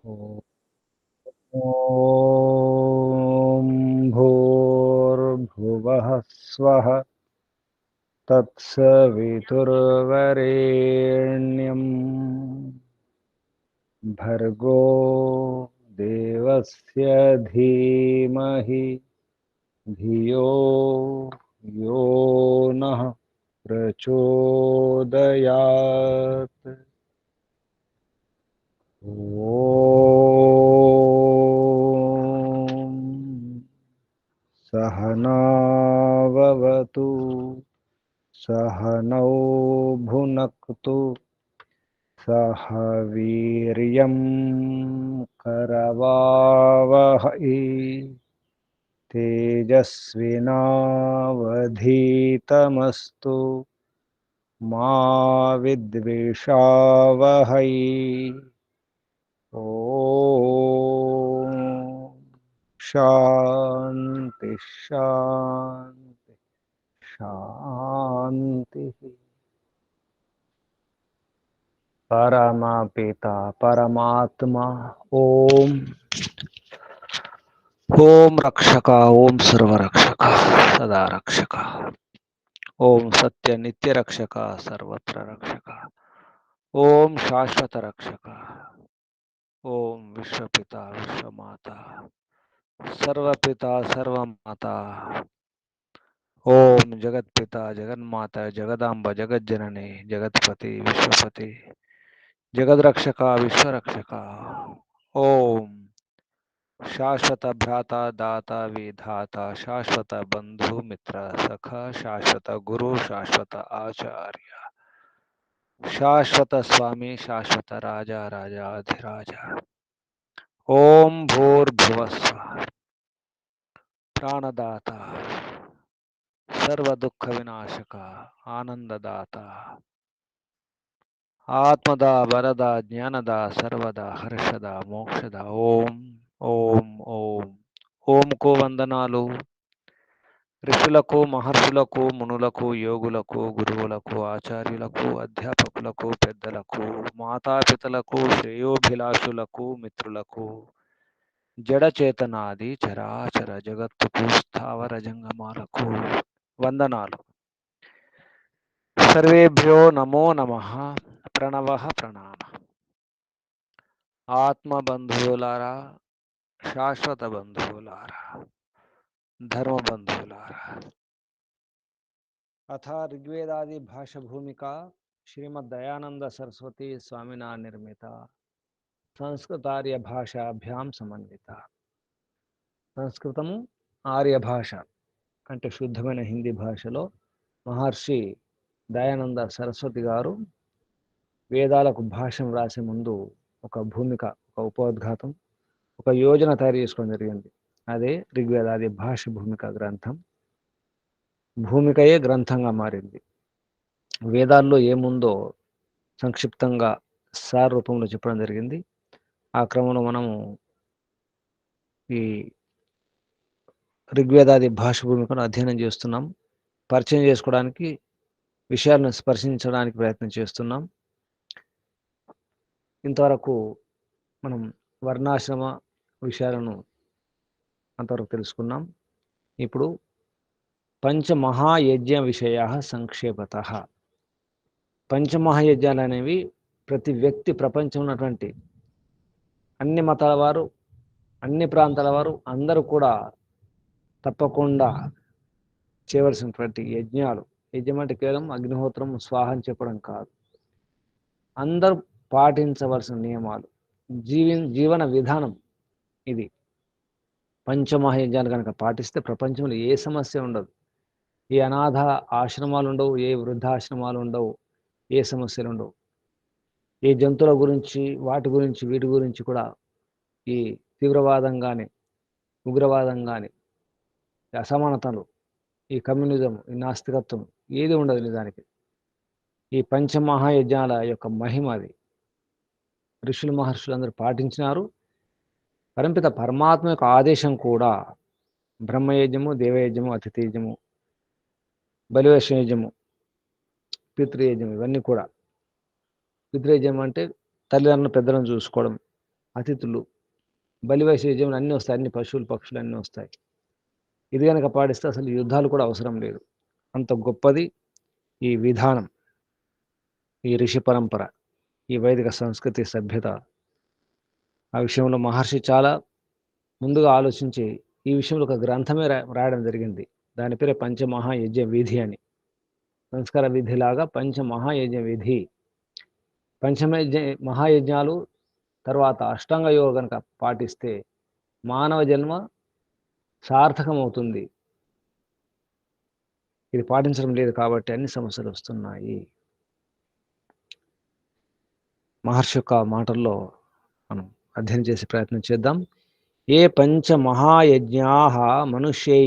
ॐ भूर्भुवः स्वः तत्सवितुर्वरेण्यं भर्गो देवस्य धीमहि धियो यो नः प्रचोदयात्। ॐ सहनाववतु सहनौ भुनक्तु सह वीर्यं करवावहै तेजस्विनावधीतमस्तु मा विद्विषावहै। ॐ शान्ति शान्ति शान्तिः। परमपिता परमात्मा ओम ओम रक्षक ओम सर्वरक्षक सदा रक्षक ओम सत्य नित्य रक्षक सर्वत्र रक्षक ओम शाश्वत रक्षक ओम विश्वपिता विश्वमाता सर्वपिता सर्वमाता ओम जगत्पिता जगन्माता जगदांब जगज्जननी जगत्पति विश्वपति जगद्रक्षक विश्वरक्षक ओम शाश्वत भ्राता दाता विधाता शाश्वत बंधु मित्र सखा शाश्वत गुरु शाश्वत आचार्य शाश्वत स्वामी शाश्वत राजा राजाधिराजा ओम भूर्भुवस्सुः प्राणदाता सर्व दुख विनाशक आनंददाता आत्मदा वरदा ज्ञानदा सर्वदा हर्षदा मोक्षदा ओम ओम ओम ओम को వందనాలు ఋషులకు మహర్షులకు మునులకు యోగులకు గురువులకు ఆచార్యులకు అధ్యాపకులకు పెద్దలకు మాతాపితలకు శ్రేయోభిలాషులకు మిత్రులకు జడచేతనాది చరాచర జగత్తుకు స్థావర జంగమాలకు వందనాలు. సర్వేభ్యో నమో నమః. ప్రణవః ప్రణామ. ఆత్మబంధువులారా, శాశ్వత బంధువులారా, ధర్మ బంధువులారా, अथ ऋग्वेदादि भाषा भूमिका श्रीमद् दयानंद सरस्वती स्वामिना निर्मिता संस्कृतार्य भाषाभ्याम समन्विత. సంస్కృతము ఆర్య భాష అంటే శుద్ధమైన హిందీ భాషలో మహర్షి దయానంద సరస్వతి గారు వేదాలకు భాష్యం రాసే ముందు ఒక భూమిక, ఒక ఉపోద్ఘాతం, ఒక యోజన తయారు చేసుకోవడం జరిగింది. అదే ఋగ్వేదాది భాష భూమిక గ్రంథం. భూమికయే గ్రంథంగా మారింది. వేదాల్లో ఏముందో సంక్షిప్తంగా సార్ రూపంలో చెప్పడం జరిగింది. ఆ క్రమంలో మనము ఈ ఋగ్వేదాది భాష భూమికను అధ్యయనం చేస్తున్నాం. పరిచయం చేసుకోవడానికి, విషయాలను స్పర్శించడానికి ప్రయత్నం చేస్తున్నాం. ఇంతవరకు మనం వర్ణాశ్రమ విషయాలను అంతవరకు తెలుసుకున్నాం. ఇప్పుడు పంచమహాయజ్ఞ విషయ సంక్షేపత. పంచమహాయజ్ఞాలు అనేవి ప్రతి వ్యక్తి, ప్రపంచంలో ఉన్నటువంటి అన్ని మతాల వారు, అన్ని ప్రాంతాల వారు అందరూ కూడా తప్పకుండా చేయవలసినటువంటి యజ్ఞాలు. యజ్ఞం అంటే కేవలం అగ్నిహోత్రం స్వాహ అని చెప్పడం కాదు, అందరూ పాటించవలసిన నియమాలు, జీవన విధానం ఇది. పంచమహాయజ్ఞాలు కనుక పాటిస్తే ప్రపంచంలో ఏ సమస్య ఉండదు. ఏ అనాథ ఆశ్రమాలు ఉండవు, ఏ వృద్ధాశ్రమాలు ఉండవు, ఏ సమస్యలు ఉండవు. ఏ జంతువుల గురించి, వాటి గురించి, వీటి గురించి కూడా ఈ తీవ్రవాదం కానీ, ఉగ్రవాదం కానీ, అసమానతలు, ఈ కమ్యూనిజం, ఈ నాస్తికత్వం ఏది ఉండదు నిజానికి. ఈ పంచమహాయజ్ఞాల యొక్క మహిమ అది. ఋషులు మహర్షులు అందరూ పాటించినారు. పరంపిత పరమాత్మ యొక్క ఆదేశం కూడా బ్రహ్మయజ్ఞము, దేవయజ్ఞము, అతిథియజ్ఞము, బలివైష్ణయజ్ఞము, పితృయజ్ఞం, ఇవన్నీ కూడా. పితృయజ్ఞం అంటే తల్లిదండ్రులను పెద్దలను చూసుకోవడం, అతిథులు, బలివేసే యజ్ఞములు అన్నీ వస్తాయి, అన్ని పశువులు పక్షులు అన్నీ వస్తాయి. ఇది కనుక పాటిస్తే అసలు యుద్ధాలు కూడా అవసరం లేదు. అంత గొప్పది ఈ విధానం, ఈ ఋషి పరంపర, ఈ వైదిక సంస్కృతి సభ్యత. ఆ విషయంలో మహర్షి చాలా ముందుగా ఆలోచించి ఈ విషయంలో ఒక గ్రంథమే రాయడం జరిగింది. దాని పేరే పంచమహాయజ్ఞ విధి అని. సంస్కార విధిలాగా పంచమహాయజ్ఞ విధి. మహాయజ్ఞాలు తర్వాత అష్టాంగ యోగ కనుక పాటిస్తే మానవ జన్మ సార్థకమవుతుంది. ఇది పాటించడం లేదు కాబట్టి అన్ని సమస్యలు వస్తున్నాయి. మహర్షి యొక్క మాటల్లో మనం అధ్యయనం చేసే ప్రయత్నం చేద్దాం. ఏ పంచమహాయజ్ఞా మనుష్యై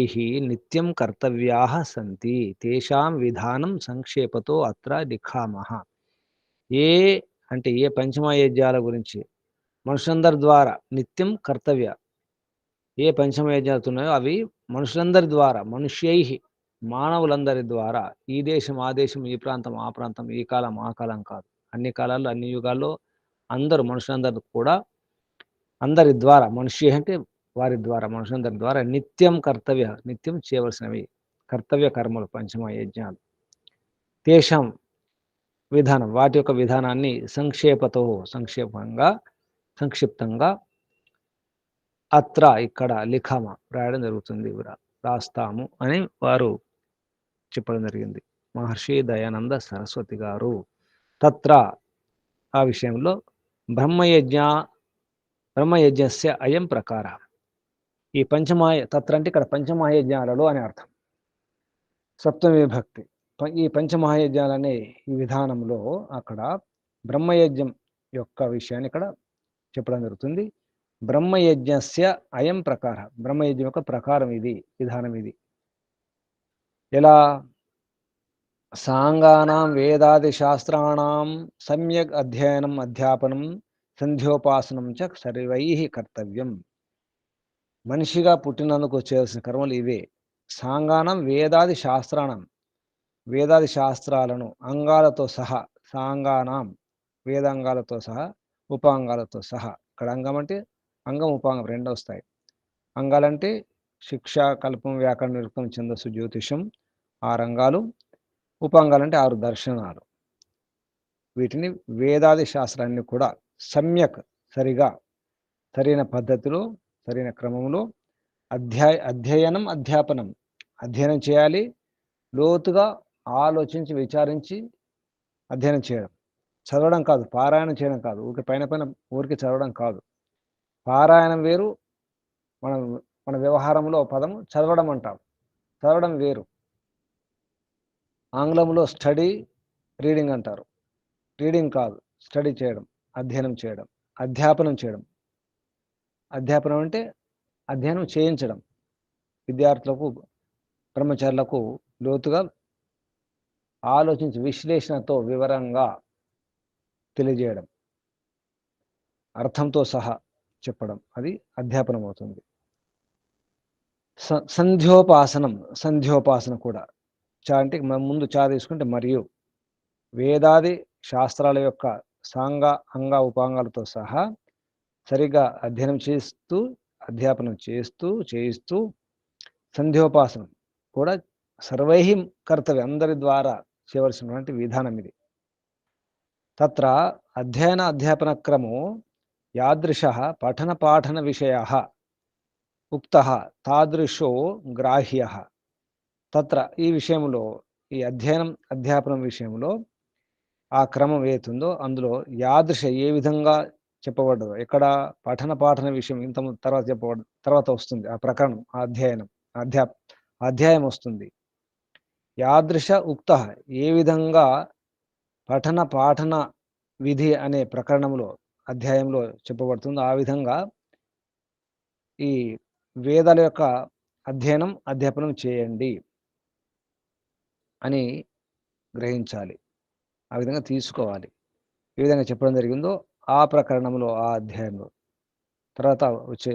నిత్యం కర్తవ్యా సంతి తేషాం విధానం సంక్షేపతో అత్ర లిఖామః. ఏ అంటే ఏ పంచమహాయజ్ఞాల గురించి మనుషులందరి ద్వారా నిత్యం కర్తవ్య, ఏ పంచమయజ్ఞాలు ఉన్నాయో అవి మనుషులందరి ద్వారా, మనుష్యై మానవులందరి ద్వారా, ఈ దేశం ఆ దేశం, ఈ ప్రాంతం ఆ ప్రాంతం, ఈ కాలం ఆ కాలం కాదు, అన్ని కాలాల్లో అన్ని యుగాల్లో అందరూ మనుషులందరూ కూడా అందరి ద్వారా, మనుష్య అంటే వారి ద్వారా, మనుషులందరి ద్వారా నిత్యం కర్తవ్య, నిత్యం చేయవలసినవి కర్తవ్య కర్మలు పంచమయజ్ఞాలు. తేషాం విధానం, వాటి యొక్క విధానాన్ని సంక్షేపతో, సంక్షిప్తంగా అత్ర ఇక్కడ లిఖామ రాయడం జరుగుతుంది, రాస్తాము అని వారు చెప్పడం జరిగింది, మహర్షి దయానంద సరస్వతి గారు. తత్ర ఆ విషయంలో బ్రహ్మయజ్ఞస్య అయం ప్రకార. ఈ తత్ర అంటే ఇక్కడ పంచమహాయజ్ఞాలలో అని అర్థం, సప్తమి విభక్తి. ఈ పంచమహాయజ్ఞాలనే ఈ విధానంలో అక్కడ బ్రహ్మయజ్ఞం యొక్క విషయాన్ని ఇక్కడ చెప్పడం జరుగుతుంది. బ్రహ్మయజ్ఞస్య అయం ప్రకార, బ్రహ్మయజ్ఞం యొక్క ప్రకారం ఇది, విధానం ఇది. ఎలా? సాంగానాం వేదాది శాస్త్రాణం సమ్యక్ అధ్యయనం అధ్యాపనం సంధ్యోపాసనం చ సర్వైః కర్తవ్యం. మనిషిగా పుట్టినందుకు చేయాల్సిన కర్మలు ఇవే. సాంగానం వేదాది శాస్త్రాణం, వేదాది శాస్త్రాలను అంగాలతో సహా, సాంగానాం వేదాంగాలతో సహా, ఉపాంగాలతో సహా. ఇక్కడ అంగం అంటే అంగం, ఉపాంగం రెండు వస్తాయి. అంగాలంటే శిక్ష, కల్పం, వ్యాకరణ, నిరుక్తం, ఛందస్సు, జ్యోతిషం 6 అంగాలు. ఉపాంగాలంటే 6 దర్శనాలు. వీటిని వేదాది శాస్త్రాన్ని కూడా సమ్యక్, సరిగా, సరైన పద్ధతిలో, సరైన క్రమంలో అధ్యయనం అధ్యాపనం, అధ్యయనం చేయాలి, లోతుగా ఆలోచించి విచారించి అధ్యయనం చేయడం. చదవడం కాదు, పారాయణం చేయడం కాదు, ఊరికి చదవడం కాదు. పారాయణం వేరు, మన వ్యవహారంలో పదము చదవడం అంటాం. చదవడం వేరు. ఆంగ్లంలో స్టడీ, రీడింగ్ అంటారు. రీడింగ్ కాదు, స్టడీ చేయడం, అధ్యయనం చేయడం, అధ్యాపనం చేయడం. అధ్యాపనం అంటే అధ్యయనం చేయించడం, విద్యార్థులకు, బ్రహ్మచారులకు లోతుగా ఆలోచించి విశ్లేషణతో వివరంగా తెలియజేయడం, అర్థంతో సహా చెప్పడం, అది అధ్యాపనం అవుతుంది. సంధ్యోపాసన కూడా అంటే ముందు తీసుకుంటే మరియు వేదాది శాస్త్రాల యొక్క అంగ ఉపాంగాలతో సహా సరిగా అధ్యయనం చేస్తూ, అధ్యాపనం చేయిస్తూ సంధ్యోపాసనం కూడా సర్వైః కర్తవ్యం, అందరి ద్వారా చేయవలసినటువంటి విధానం ఇది. తత్ర అధ్యయన అధ్యాపన క్రమో యాదృశః పఠన పాఠన విషయాః ఉక్తః తాదృశో గ్రాహ్యః. తత్ర ఈ విషయంలో, ఈ అధ్యయనం అధ్యాపనం విషయంలో ఆ క్రమం ఏతుందో అందులో యాదృశ ఏ విధంగా చెప్పబడ్డదో, ఎక్కడ పఠన పాఠన విషయం ఇంత తర్వాత వస్తుంది, ఆ ప్రకరణం, ఆ అధ్యయనం, అధ్యాయం వస్తుంది. యాదృశ ఉక్త ఏ విధంగా పఠన పాఠన విధి అనే ప్రకరణంలో, అధ్యాయంలో చెప్పబడుతుందో ఆ విధంగా ఈ వేదాల యొక్క అధ్యయనం అధ్యాపనం చేయండి అని గ్రహించాలి, ఆ విధంగా తీసుకోవాలి. ఏ విధంగా చెప్పడం జరిగిందో ఆ ప్రకరణంలో, ఆ అధ్యాయంలో. తర్వాత వచ్చే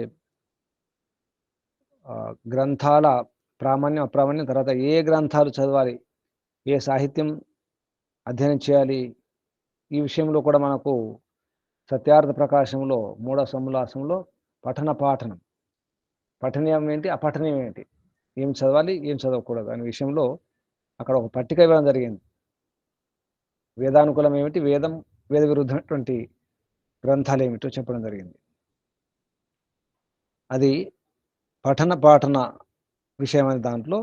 గ్రంథాల ప్రామాణ్యం అప్రామాణ్యం, తర్వాత ఏ గ్రంథాలు చదవాలి, ఏ సాహిత్యం అధ్యయనం చేయాలి, ఈ విషయంలో కూడా మనకు సత్యార్థ ప్రకాశంలో 3వ సముల్లాసంలో పఠన పాఠనం, పఠనీయం ఏంటి, అపఠనీయం ఏంటి, ఏం చదవాలి ఏం చదవకూడదు అనే విషయంలో అక్కడ ఒక పట్టిక ఇవ్వడం జరిగింది. వేదానుకూలం ఏమిటి, వేద విరుద్ధమైనటువంటి గ్రంథాలు ఏమిటో చెప్పడం జరిగింది. అది పఠన పాఠన విషయం అనే దాంట్లో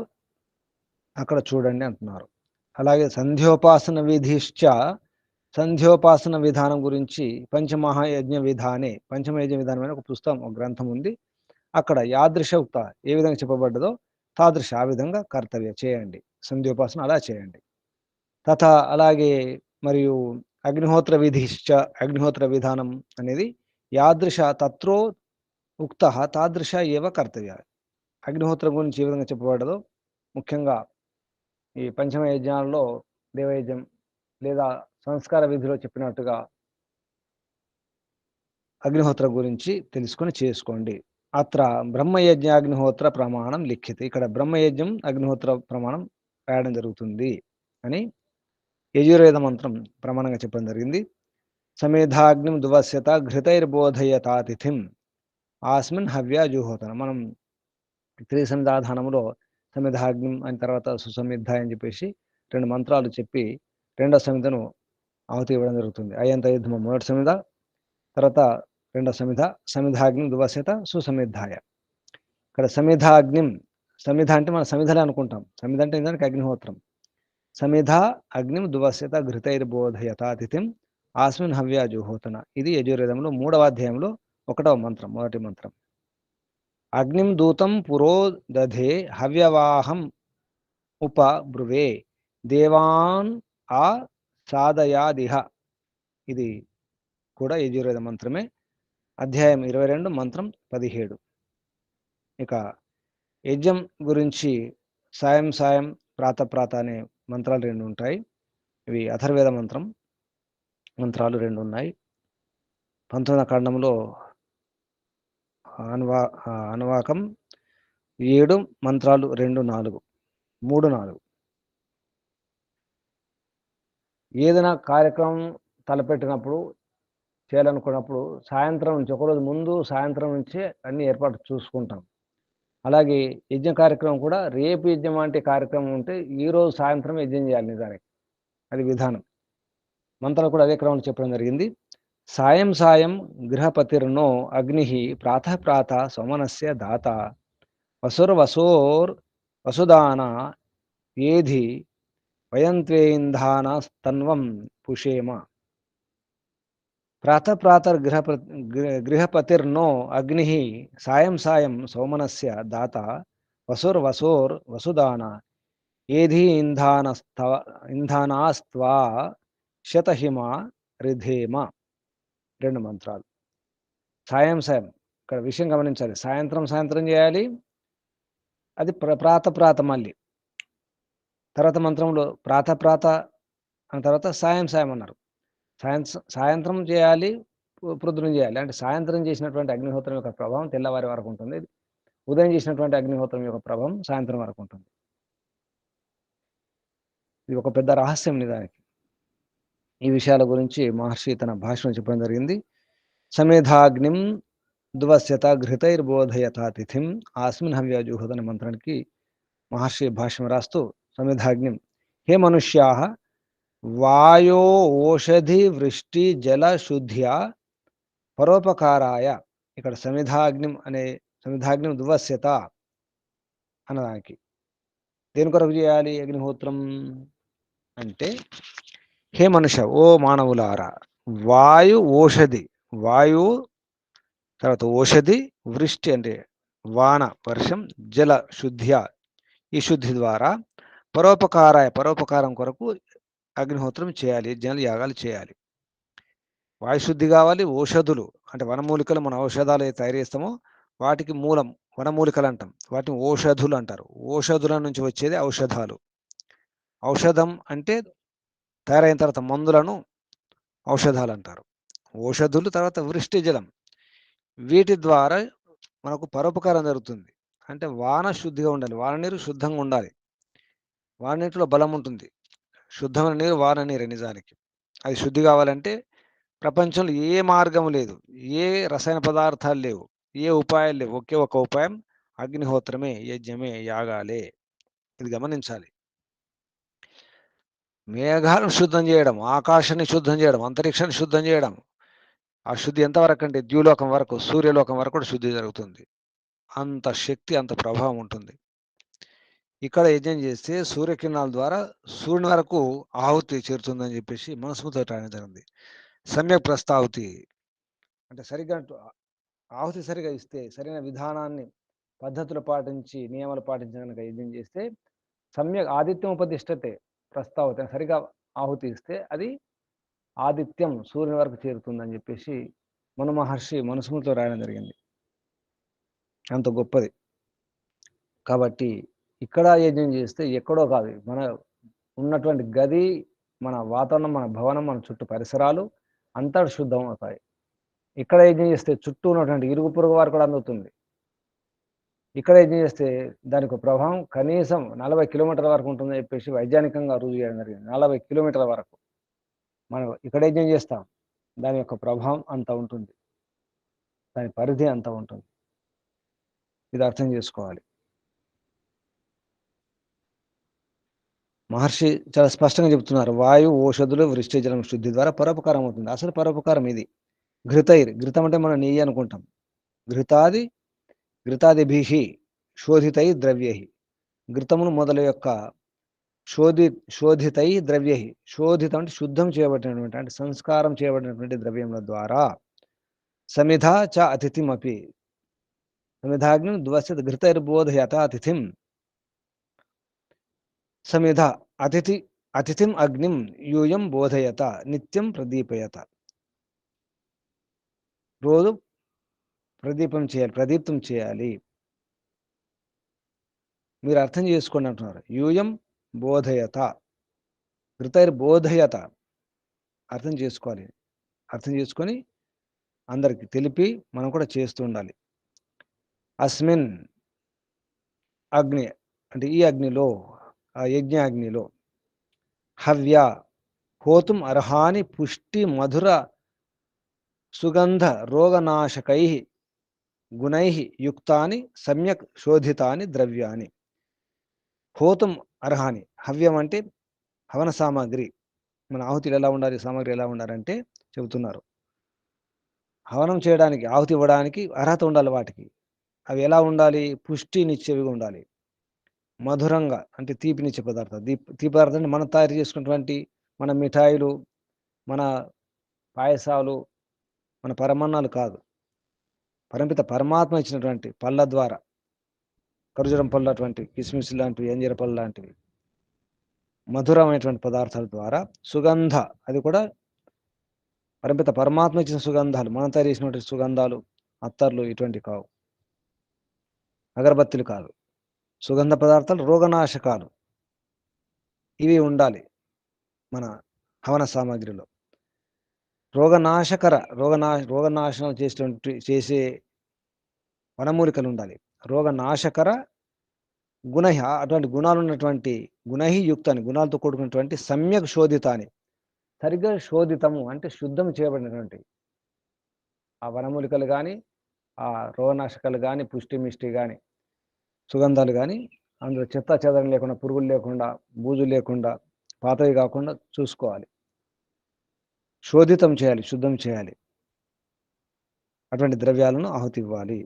అక్కడ చూడండి అంటున్నారు. అలాగే సంధ్యోపాసన విధిశ్చ, సంధ్యోపాసన విధానం గురించి పంచమహాయజ్ఞ విధానే, పంచమయజ్ఞ విధానం అనే ఒక పుస్తకం, ఒక గ్రంథం ఉంది. అక్కడ యాదృశ ఉక్త ఏ విధంగా చెప్పబడ్డదో తాదృశ ఆ విధంగా కర్తవ్య చేయండి, సంధ్యోపాసన అలా చేయండి. తథా అలాగే మరియు అగ్నిహోత్ర విధిశ్చ, అగ్నిహోత్ర విధానం అనేది యాదృశ తత్రో ఉక్త తాదృశ ఏవ కర్తవ్య. అగ్నిహోత్రం గురించి ఏ విధంగా చెప్పబడ్డదో, ముఖ్యంగా ఈ పంచమ యజ్ఞాలలో దేవయజ్ఞం లేదా సంస్కార విధిలో చెప్పినట్టుగా అగ్నిహోత్రం గురించి తెలుసుకొని చేసుకోండి. అత్ర బ్రహ్మయజ్ఞ అగ్నిహోత్ర ప్రమాణం లిఖిత, ఇక్కడ బ్రహ్మయజ్ఞం అగ్నిహోత్ర ప్రమాణం రాయడం జరుగుతుంది అని యజుర్వేద మంత్రం ప్రమాణంగా చెప్పడం జరిగింది. సమేధాగ్నిం దువస్యత ఘృతైర్బోధయతాతిథిం ఆస్మిన్ హవ్య జుహోతన. మనం త్రిసమిధాధానంలో సమిధాగ్నిం అని తర్వాత సుసమిద్ధ అని చెప్పేసి 2 మంత్రాలు చెప్పి రెండో సమిధను ఆహుతి ఇవ్వడం జరుగుతుంది. అయంత యుద్ధమ మొదటి సమిధ, తర్వాత రెండో సమిధ, సమిధాగ్నిం దువస్యత సుసమిద్ధాయ. ఇక్కడ సమిధాగ్నిం, సమిధ అంటే మనం సమిధలే అనుకుంటాం, సమిధ అంటే దానికి అగ్నిహోత్రం. సమిధ అగ్నిం దువస్యత ఘృతైర్బోధయతాతిథిం ఆస్మిన్ హవ్య జుహోతన. ఇది యజుర్వేదంలో 3వ అధ్యాయంలో 1వ మంత్రం, మొదటి మంత్రం. అగ్నిం దూతం పురో దధే హవ్యవాహం ఉప బ్రువే దేవాన్ ఆ సాదయాదిహ. ఇది కూడా యజుర్వేద మంత్రమే. అధ్యాయం 22, మంత్రం 17. ఇక యజ్ఞం గురించి సాయం సాయం ప్రాత అనే మంత్రాలు 2 ఉంటాయి. ఇవి అథర్వేద మంత్రాలు 2 ఉన్నాయి. 19వ ఖండంలో అనువాకం 7 మంత్రాలు 2, 4, 3, 4. ఏదైనా కార్యక్రమం తలపెట్టినప్పుడు, చేయాలనుకున్నప్పుడు సాయంత్రం నుంచి, ఒకరోజు ముందు సాయంత్రం నుంచే అన్ని ఏర్పాటు చూసుకుంటాం. అలాగే యజ్ఞ కార్యక్రమం కూడా రేపు యజ్ఞం అంటే కార్యక్రమం ఉంటే ఈరోజు సాయంత్రం యజ్ఞం చేయాలి నిజానికి, అది విధానం. మంత్రాలు కూడా అదే క్రమంలో చెప్పడం జరిగింది. సాయం సాయం గృహపతిర్నో అగ్ని ప్రాత సోమనస్య దాత వసుర్వసోర్ వసుదాన ఏధి వయంత్వేంధానస్తన్వం పుషేమ. గృహపతిర్నో అగ్ని సాయం సాయం సోమనస్య దాత వసుర్వసోర్ వసుదాన ఏధి ఇంధానాస్త్వా శతహిమ రిధేమ. 2 మంత్రాలు. సాయం సాయం, ఇక్కడ విషయం గమనించాలి, సాయంత్రం చేయాలి, అది ప్రాత మళ్ళీ. తర్వాత మంత్రంలో ప్రాత అన్న తర్వాత సాయం అన్నారు. సాయంత్రం చేయాలి, ప్రొద్దున చేయాలి. అంటే సాయంత్రం చేసినటువంటి అగ్నిహోత్రం యొక్క ప్రభావం తెల్లవారి వరకు ఉంటుంది, ఉదయం చేసినటువంటి అగ్నిహోత్రం యొక్క ప్రభావం సాయంత్రం వరకు ఉంటుంది. ఇది ఒక పెద్ద రహస్యం నిజానికి. ఈ విషయాల గురించి మహర్షి తన భాషలో చెప్పడం జరిగింది. సమేధాగ్నిం దువస్యత ఘృతైర్బోధయతాతిథిం ఆస్మిన్ హవ్య జుహోత్ అనే మంత్రానికి మహర్షి భాష్యం రాస్తూ సమేధాగ్నిం, హే మనుష్యా వాయో ఓషధి వృష్టి జల శుద్ధ్యా పరోపకారాయ. ఇక్కడ సమిధాగ్నిం దువస్యత అన్నదానికి దేని కొరకు చేయాలి అగ్నిహోత్రం అంటే, హే మనుష్య, ఓ మానవులారా, వాయువు తర్వాత ఓషధి, వృష్టి అంటే వాన వర్షం, జల శుద్ధ్య ఈ శుద్ధి ద్వారా పరోపకారం కొరకు అగ్నిహోత్రం చేయాలి, యజ్ఞాలు యాగాలు చేయాలి. వాయుశుద్ధి కావాలి, ఔషధులు అంటే వనమూలికలు, మన ఔషధాలు తయారు చేస్తామో వాటికి మూలం వనమూలికలు అంటాం, వాటిని ఔషధులు అంటారు. ఔషధుల నుంచి వచ్చేది ఔషధాలు. ఔషధం అంటే తయారైన తర్వాత మందులను ఔషధాలు అంటారు. ఔషధులు తర్వాత వృష్టి జలం, వీటి ద్వారా మనకు పరోపకారం జరుగుతుంది. అంటే వాన శుద్ధిగా ఉండాలి, వాన నీరు శుద్ధంగా ఉండాలి. వాన నీటిలో బలం ఉంటుంది, శుద్ధమైన నీరు వాన నీరు నిజానికి. అది శుద్ధి కావాలంటే ప్రపంచంలో ఏ మార్గం లేదు, ఏ రసాయన పదార్థాలు లేవు, ఏ ఉపాయాలు లేవు. ఒకే ఒక ఉపాయం అగ్నిహోత్రమే, యజ్ఞమే, యాగాలే. ఇది గమనించాలి. మేఘాలను శుద్ధం చేయడం, ఆకాశాన్ని శుద్ధం చేయడం, అంతరిక్షాన్ని శుద్ధం చేయడం. ఆ శుద్ధి ఎంతవరకు అంటే ద్యులోకం వరకు, సూర్యలోకం వరకు కూడా శుద్ధి జరుగుతుంది. అంత శక్తి, అంత ప్రభావం ఉంటుంది. ఇక్కడ యజ్ఞం చేస్తే సూర్యకిరణాల ద్వారా సూర్యుని వరకు ఆహుతి చేరుతుందని చెప్పేసి మనస్మృతిలో రాయడం జరిగింది. సమ్యక్ ప్రస్తాహుతి అంటే సరిగ్గా ఆహుతి సరిగా ఇస్తే, సరైన విధానాన్ని పద్ధతులు పాటించి నియమాలు పాటించి కనుక యజ్ఞం చేస్తే సమ్యక్ ఆదిత్యం ఉపదిష్టతే ప్రస్తావత సరిగా ఆహుతి ఇస్తే అది ఆదిత్యం సూర్యుని వరకు చేరుతుందని చెప్పేసి మన మహర్షి మనుస్మృతిలో రాయడం జరిగింది. అంత గొప్పది. కాబట్టి ఇక్కడ యజ్ఞం చేస్తే ఎక్కడో కాదు, మన ఉన్నటువంటి గది, మన వాతావరణం, మన భవనం, మన చుట్టూ పరిసరాలు అంతా శుద్ధం అవుతాయి. ఇక్కడ యజ్ఞం చేస్తే చుట్టూ ఉన్నటువంటి ఇరుగు పొరుగు వారు కూడా అందుతుంది. ఇక్కడ యజ్ఞం చేస్తే దానికి ప్రభావం కనీసం 40 కిలోమీటర్ల వరకు ఉంటుందని చెప్పేసి వైజ్ఞానికంగా రుజువు చేయడం జరిగింది. 40 కిలోమీటర్ల వరకు మనం ఇక్కడ యజ్ఞం చేస్తాం, దాని యొక్క ప్రభావం అంత ఉంటుంది, దాని పరిధి అంత ఉంటుంది. ఇది అర్థం చేసుకోవాలి. మహర్షి చాలా స్పష్టంగా చెప్తున్నారు. వాయువు, ఓషధులు, వృష్టి జలం శుద్ధి ద్వారా పరోపకారం అవుతుంది. అసలు పరోపకారం ఇది. ఘృతైర్, ఘృతం అంటే మనం నెయ్యి అనుకుంటాం. ఘృతాదిభిః శోధితై ద్రవ్యై, ఘృతమును మొదలు యొక్క శోధితై ద్రవ్యై, శోధితం అంటే శుద్ధం చేయబడినటువంటి, అంటే సంస్కారం చేయబడినటువంటి ద్రవ్యముల ద్వారా సమిధ చ అతిథిం అపి, సమిధాగ్నిం ద్వస్యత్ ఘృతైర్బోధయత అతిథిం, సమిధ అతిథిం అగ్నిం యూయం బోధయత నిత్యం ప్రదీపయత. రోజు ప్రదీప్తం చేయాలి. మీరు అర్థం చేసుకోండి అంటున్నారు. యూయం బోధయత, ఘృతైర్బోధయత, అర్థం చేసుకోవాలి. అర్థం చేసుకొని అందరికి తెలిపి మనం కూడా చేస్తూ ఉండాలి. అస్మిన్ అగ్ని అంటే ఈ అగ్నిలో, ఆ యజ్ఞ అగ్నిలో హవ్య హోతుం అర్హాని పుష్టి మధుర సుగంధ రోగనాశకై గుణై యుక్తాని సమ్యక్ శోధితాని ద్రవ్యాని. హోతుం అర్హాని, హవ్యం అంటే హవన సామాగ్రి. మన ఆహుతిలు ఎలా ఉండాలి, సామాగ్రి ఎలా ఉండాలంటే చెబుతున్నారు. హవనం చేయడానికి, ఆహుతి ఇవ్వడానికి అర్హత ఉండాలి వాటికి. అవి ఎలా ఉండాలి? పుష్టినిచ్చేవిగా ఉండాలి. మధురంగా అంటే తీపినిచ్చే పదార్థాలు. తీపి పదార్థం అంటే మనం తయారు చేసుకున్నటువంటి మన మిఠాయిలు, మన పాయసాలు, మన పరమాన్నాలు కాదు. పరమిత పరమాత్మ ఇచ్చినటువంటి పళ్ళ ద్వారా, ఖర్జూరం పళ్ళు అటువంటి, కిస్మిస్ లాంటివి, అంజీర పళ్ళు లాంటివి మధురమైనటువంటి పదార్థాల ద్వారా సుగంధ, అది కూడా పరమిత పరమాత్మ ఇచ్చిన సుగంధాలు, మనం తయారు చేసినటువంటి సుగంధాలు, అత్తర్లు ఇటువంటి కావు, అగరబత్తులు కాదు. సుగంధ పదార్థాలు, రోగనాశకాలు ఇవి ఉండాలి మన హవన సామాగ్రిలో. రోగనాశనం చేసే వనమూలికలు ఉండాలి. రోగనాశకర గుణై, అటువంటి గుణాలు ఉన్నటువంటి, గుణై యుక్తాన్ని, గుణాలతో కూడుకున్నటువంటి సమ్యక్ శోధితాన్ని, సరిగ్గా శోధితము అంటే శుద్ధం చేయబడినటువంటి ఆ వనమూలికలు కానీ, ఆ రోగనాశకాలు కానీ, పుష్టి కానీ, సుగంధాలు కానీ అందులో చెత్త చెదరం లేకుండా, పురుగులు లేకుండా, బూజులు లేకుండా, పాతవి కాకుండా చూసుకోవాలి. శోధితం చేయాలి, శుద్ధం చేయాలి. అటువంటి ద్రవ్యాలను ఆహుతి ఇవ్వాలి.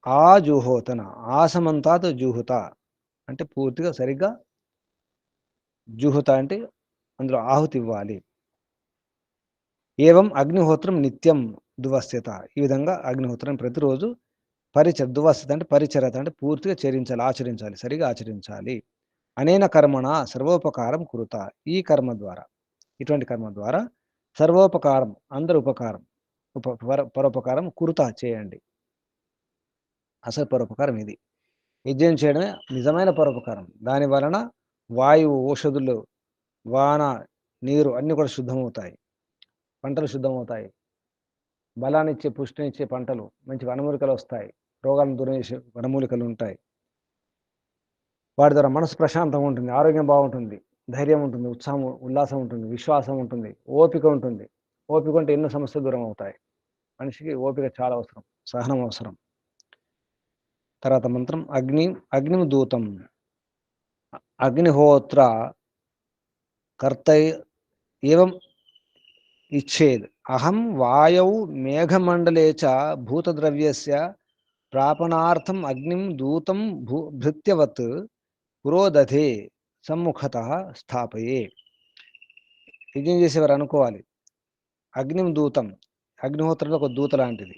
ఆ జూహోతన, ఆసమంతాత్ జూహుత అంటే పూర్తిగా సరిగ్గా, జూహుత అంటే అందులో ఆహుతి ఇవ్వాలి. ఏవం అగ్నిహోత్రం నిత్యం దువస్యత, ఈ విధంగా అగ్నిహోత్రం ప్రతిరోజు దువస్యత అంటే పరిచరత అంటే పూర్తిగా ఆచరించాలి, సరిగా ఆచరించాలి. అనేన కర్మణ సర్వోపకారం కురుత, ఈ కర్మ ద్వారా, ఇటువంటి కర్మ ద్వారా సర్వోపకారం, అందరి ఉపకారం, పరోపకారం కురుత చేయండి. అసలు పరోపకారం ఇది. యజ్ఞం చేయడమే నిజమైన పరోపకారం. దాని వలన వాయువు, ఔషధులు, వాన, నీరు అన్నీ కూడా శుద్ధమవుతాయి, పంటలు శుద్ధమవుతాయి, బలాన్నిచ్చే, పుష్టినిచ్చే పంటలు, మంచి వనమూలికలు వస్తాయి, రోగాలను దూరం వనమూలికలు ఉంటాయి. వాటి ద్వారా మనసు ప్రశాంతంగా ఉంటుంది, ఆరోగ్యం బాగుంటుంది, ధైర్యం ఉంటుంది, ఉత్సాహం, ఉల్లాసం ఉంటుంది, విశ్వాసం ఉంటుంది, ఓపిక ఉంటుంది, ఓపిక ఉంటే ఎన్నో సమస్యలు దూరం అవుతాయి. మనిషికి ఓపిక చాలా అవసరం, సహనం అవసరం. తర్వాత మంత్రం అగ్నిం దూతం అగ్నిహోత్ర కర్త ఏవం ఇచ్చేద్ అహం వాయౌ మేఘమండలే చ భూతద్రవ్యస్య ప్రాపణార్థం అగ్నిం దూతం భృత్యవత్ పురోదధే సమ్ముఖత స్థాపయే. యజ్ఞం చేసేవారు అనుకోవాలి, అగ్నిం దూతం, అగ్నిహోత్రంలో ఒక దూత లాంటిది.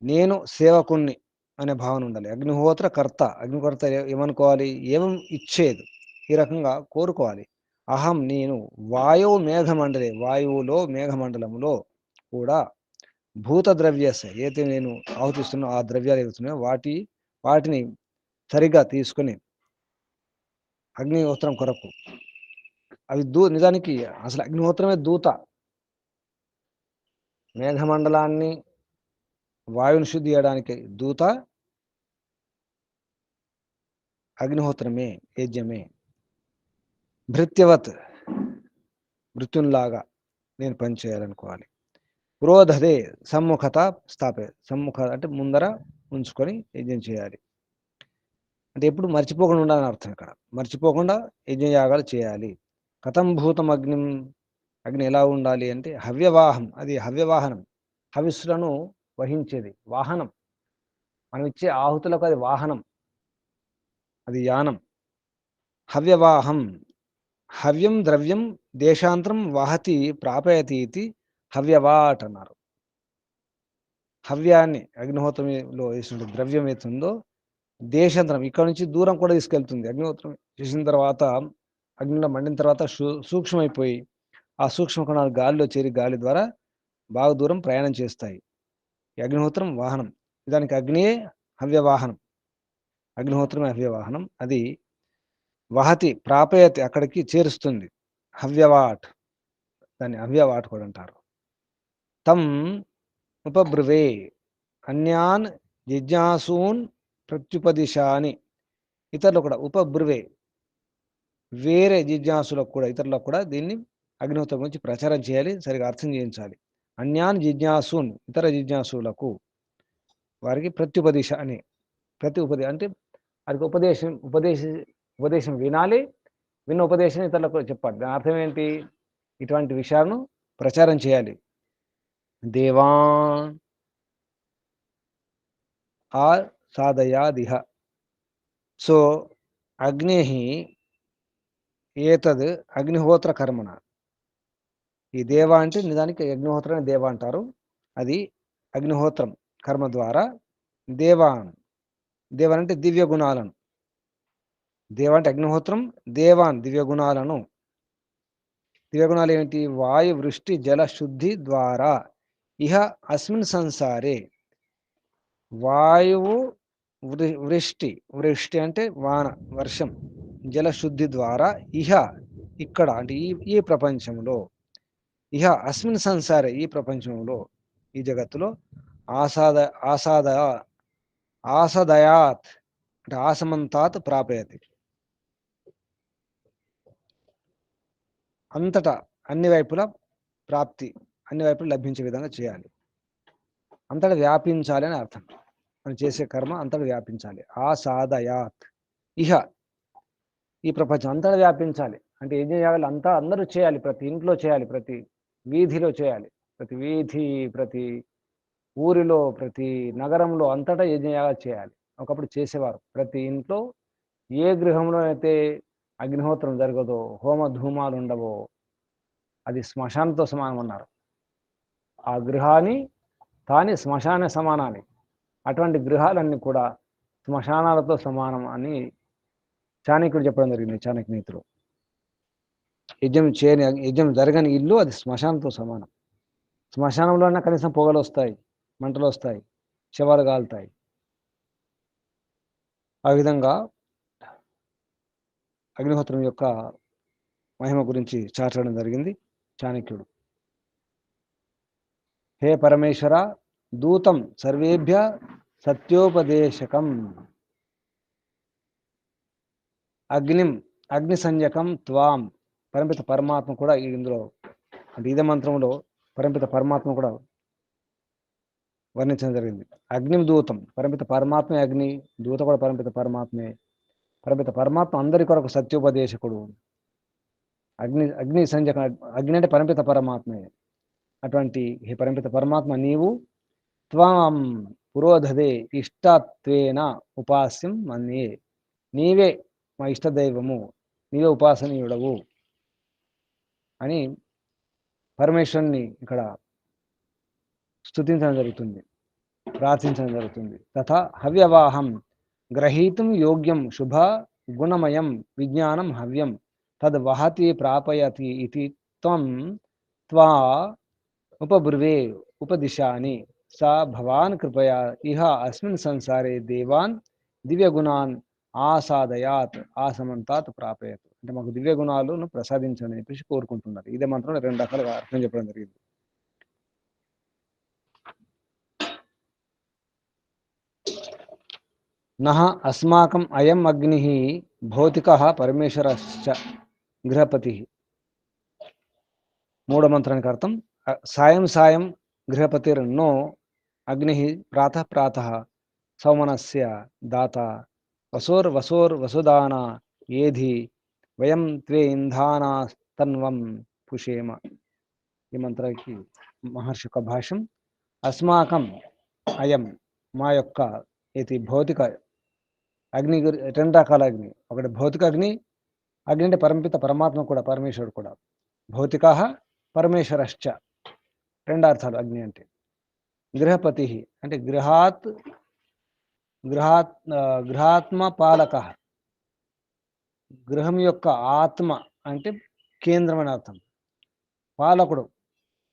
నేను సేవకుణ్ణి అనే భావన ఉండాలి. అగ్నికర్త ఏమనుకోవాలి, ఏమం ఇచ్చేది, ఈ రకంగా కోరుకోవాలి. అహం నేను, వాయువులో మేఘమండలములో కూడా భూత ద్రవ్యస్ ఏదైతే నేను ఆహుతిస్తున్నా ఆ ద్రవ్యాలు ఏవైతున్నాయో వాటిని సరిగా తీసుకుని అగ్నిహోత్రం కొరకు అవి నిజానికి అసలు అగ్నిహోత్రమే దూత. మేఘమండలాన్ని వాయువుని శుద్ధి చేయడానికి దూత అగ్నిహోత్రమే, యజ్ఞమే. భృత్యవత్ మృత్యుల్లాగా నేను పనిచేయాలనుకోవాలి. పురోధదే సమ్ముఖత అంటే ముందర ఉంచుకొని యజ్ఞం చేయాలి. అంటే ఎప్పుడు మర్చిపోకుండా ఉండాలని అర్థం. ఇక్కడ మర్చిపోకుండా యజ్ఞయాగాలు చేయాలి. కథం భూతం అగ్ని ఎలా ఉండాలి అంటే హవ్యవాహం, అది హవ్యవాహనం, హవిస్సులను వహించేది, వాహనం. మనం ఇచ్చే ఆహుతులకు అది వాహనం, అది యానం. హవ్యవాహం, హవ్యం ద్రవ్యం దేశాంతరం వహతి ప్రాపయతి ఇది హవ్యవాట్ అన్నారు. హవ్యాన్ని అగ్నిహోత్రంలో వేసిన ద్రవ్యం ఏతుందో దేశాంతరం, ఇక్కడ నుంచి దూరం కూడా తీసుకెళ్తుంది. అగ్నిహోత్రం చేసిన తర్వాత, అగ్నిలో మండిన తర్వాత సూక్ష్మమైపోయి ఆ సూక్ష్మ కణాలు గాలిలో చేరి గాలి ద్వారా బాగా దూరం ప్రయాణం చేస్తాయి. ఈ అగ్నిహోత్రం వాహనం, దానికి అగ్నియే హవ్యవాహనం, అగ్నిహోత్రమే హవ్యవాహనం. అది వహతి ప్రాపయతి అక్కడికి చేరుస్తుంది, హవ్యవాట్, దాన్ని హవ్యవాట్ కూడా అంటారు. తం ఉపబ్రువే అన్యాన్ జిజ్ఞాసూన్ ప్రత్యుపదిశాని, ఇతరులు కూడా ఉపబ్రువే, వేరే జిజ్ఞాసులకు కూడా, ఇతరులకు కూడా దీన్ని అగ్నిహోత్రం గురించి ప్రచారం చేయాలి, సరిగా అర్థం చేయించాలి. అన్యాన్ జిజ్ఞాసూన్, ఇతర జిజ్ఞాసులకు వారికి ప్రత్యుపదిశ అని, అంటే వారికి ఉపదేశం వినాలి, విన్న ఉపదేశం ఇతరులకు చెప్పాలి. దాని అర్థం ఏంటి, ఇటువంటి విషయాలను ప్రచారం చేయాలి. దేవాన్ ఆ సాధయాదిహ. సో అగ్ని ఏతద్ అగ్నిహోత్ర కర్మణ. ఈ దేవ అంటే నిజానికి అగ్నిహోత్రమే దేవ అంటారు. అది అగ్నిహోత్రం కర్మ ద్వారా దేవాన్ అంటే దివ్య గుణాలను, దేవ అంటే అగ్నిహోత్రం, దేవాన్ దివ్య గుణాలను. దివ్య గుణాలు ఏమిటి, వాయు వృష్టి జల శుద్ధి ద్వారా ఇహ అస్మిన్ సంసారే. వాయువు వృష్టి అంటే వాన, వర్షం, జలశుద్ధి ద్వారా ఇహ ఇక్కడ అంటే ఈ ప్రపంచంలో, ఇహ అస్మిన్ సంసారే ఈ ప్రపంచంలో, ఈ జగత్తులో ఆసదయాత్ అంటే ఆసమంతాత్ ప్రాపయతి, అంతటా అన్ని వైపులా ప్రాప్తి, అన్ని వైపులా లభించే విధంగా చేయాలి. అంతటా వ్యాపించాలి అని అర్థం. మనం చేసే కర్మ అంతటా వ్యాపించాలి. ఆసాదయాత్ ఇహ, ఈ ప్రపంచం అంతటా వ్యాపించాలి. అంటే యజ్ఞయాగాలు అందరూ చేయాలి, ప్రతి ఇంట్లో చేయాలి, ప్రతి వీధిలో చేయాలి, ప్రతి ఊరిలో, ప్రతి నగరంలో అంతటా యజ్ఞయాగాలు చేయాలి. ఒకప్పుడు చేసేవారు. ప్రతి ఇంట్లో ఏ గృహంలో అయితే అగ్నిహోత్రం జరగదో, హోమ ధూమాలు ఉండవో, అది శ్మశానంతో సమానం అన్నారు. ఆ గృహాన్ని తాని శ్మశాన సమానాన్ని, అటువంటి గృహాలన్నీ కూడా శ్మశానాలతో సమానం అని చాణక్యుడు చెప్పడం జరిగింది. చాణక్య నీతిలో యజ్ఞం జరగని ఇల్లు అది శ్మశానంతో సమానం. శ్మశానంలోనే కనీసం పొగలు వస్తాయి, మంటలు వస్తాయి, శవాలు కాలుతాయి. ఆ విధంగా అగ్నిహోత్రం యొక్క మహిమ గురించి చాటడం జరిగింది చాణక్యుడు. హే పరమేశ్వర, దూతం సర్వేభ్య సత్యోపదేశకం, అగ్ని సంజకం త్వాం, పరమిత పరమాత్మ కూడా ఇందులో అంటే ఇదే మంత్రంలో పరమిత పరమాత్మ కూడా వర్ణించడం జరిగింది. అగ్ని దూతం, పరమిత పరమాత్మే అగ్ని, దూత కూడా పరమిత పరమాత్మే. పరమిత పరమాత్మ అందరి కొరకు సత్యోపదేశకుడు. అగ్ని సంజక, అగ్ని అంటే పరమిత పరమాత్మే. అటువంటి హే పరమిత పరమాత్మ, నీవు త్వం పురోధదే ఇష్టత్వేన ఉపాస్యం మన్యే, నీవే మా ఇష్టదైవము, నీవే ఉపాసనీయుడవు అని పరమేశ్వరుని ఇక్కడ స్తుతించడం జరుగుతుంది, ప్రార్థించడం జరుగుతుంది. తథా హవ్యవాహం గ్రహీతుం యోగ్యం శుభ గుణమయం విజ్ఞానం హవ్యం తద్ వహతి ప్రాపయతి ఇతి త్వం త్వా ఉపబ్రువే ఉపదిశాని సా భవాన్ కృపయా ఇహ అస్మిన్ సంసారే దేవాన్ దివ్యగుణాన్ ఆసాదయాత్ ఆసమంతాత్ ప్రాపయత్. అంటే మాకు దివ్య గుణాలను ప్రసాదించని చెప్పేసి కోరుకుంటున్నారు. ఇదే మంత్రంలో 2 రకాలుగా అర్థం చెప్పడం జరిగింది. నహ అస్మాకం అయం అగ్ని భౌతిక పరమేశ్వరశ్చ గృహపతి. మూడో మంత్రానికి అర్థం సాయం సాయం గృహపతిర్నో అగ్ని ప్రాతః ప్రాతః సౌమనస్య దాత వసోర్వసోర్వసుదాన ఏధి వయం త్వే ఇంధానాస్తన్వం పుషేమ. ఈ మంత్రానికి మహర్షి యొక్క భాష్యం, అస్మాకం అయం మా యొక్క ఇది భౌతిక అగ్ని, 2 రకాల అగ్ని. ఒకటి భౌతిక అగ్ని, అగ్ని అంటే పరమపిత పరమాత్మ కూడా, పరమేశ్వరుడు కూడా. భౌతిక పరమేశ్వరశ్చ, 2 అర్థాలు అగ్ని అంటే. గృహపతి అంటే గృహాత్మ పాలక, గృహం యొక్క ఆత్మ అంటే కేంద్రం అని అర్థం. పాలకుడు,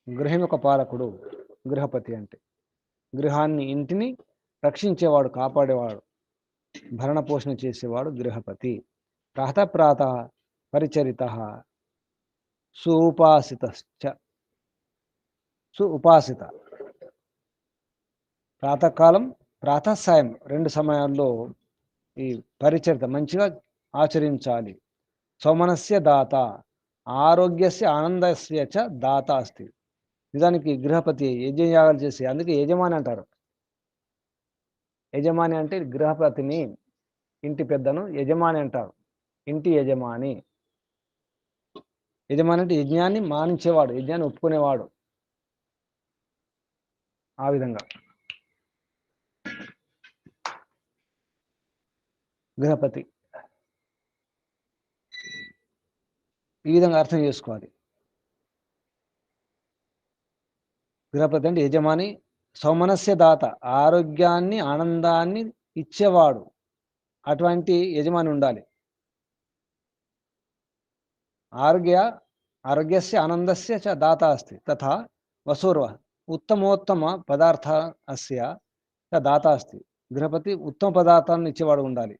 గృహం యొక్క పాలకుడు గృహపతి అంటే. గృహాన్ని, ఇంటిని రక్షించేవాడు, కాపాడేవాడు, భరణ పోషణ చేసేవాడు గృహపతి. ప్రాతః ప్రాతః పరిచరిత సుఉపాసితశ్చ, సుఉపాసిత ప్రాతకాలం ప్రాతఃసాయం 2 సమయాల్లో ఈ పరిచరిత మంచిగా ఆచరించాలి. సౌమనస్య దాత ఆరోగ్యస్య ఆనందస్య చ దాత అస్తి. నిజానికి గృహపతి యజ్ఞయాగాలు చేసి, అందుకే యజమాని అంటారు. యజమాని అంటే గృహపతిని, ఇంటి పెద్దను యజమాని అంటారు. ఇంటి యజమాని. యజమాని అంటే యజ్ఞాన్ని మానించేవాడు, యజ్ఞాన్ని ఒప్పుకునేవాడు. ఆ విధంగా గృహపతి ఈ విధంగా అర్థం చేసుకోవాలి. గృహపతి అంటే యజమాని. సౌమనస్య దాత ఆరోగ్యాన్ని ఆనందాన్ని ఇచ్చేవాడు, అటువంటి యజమాని ఉండాలి. ఆరోగ్యస్య ఆనందస్య చ దాత అస్తి. తథా వసూర్వ ఉత్తమోత్తమ పదార్థ అస్య చ దాత అస్తి. గృహపతి ఉత్తమ పదార్థాలను ఇచ్చేవాడు ఉండాలి.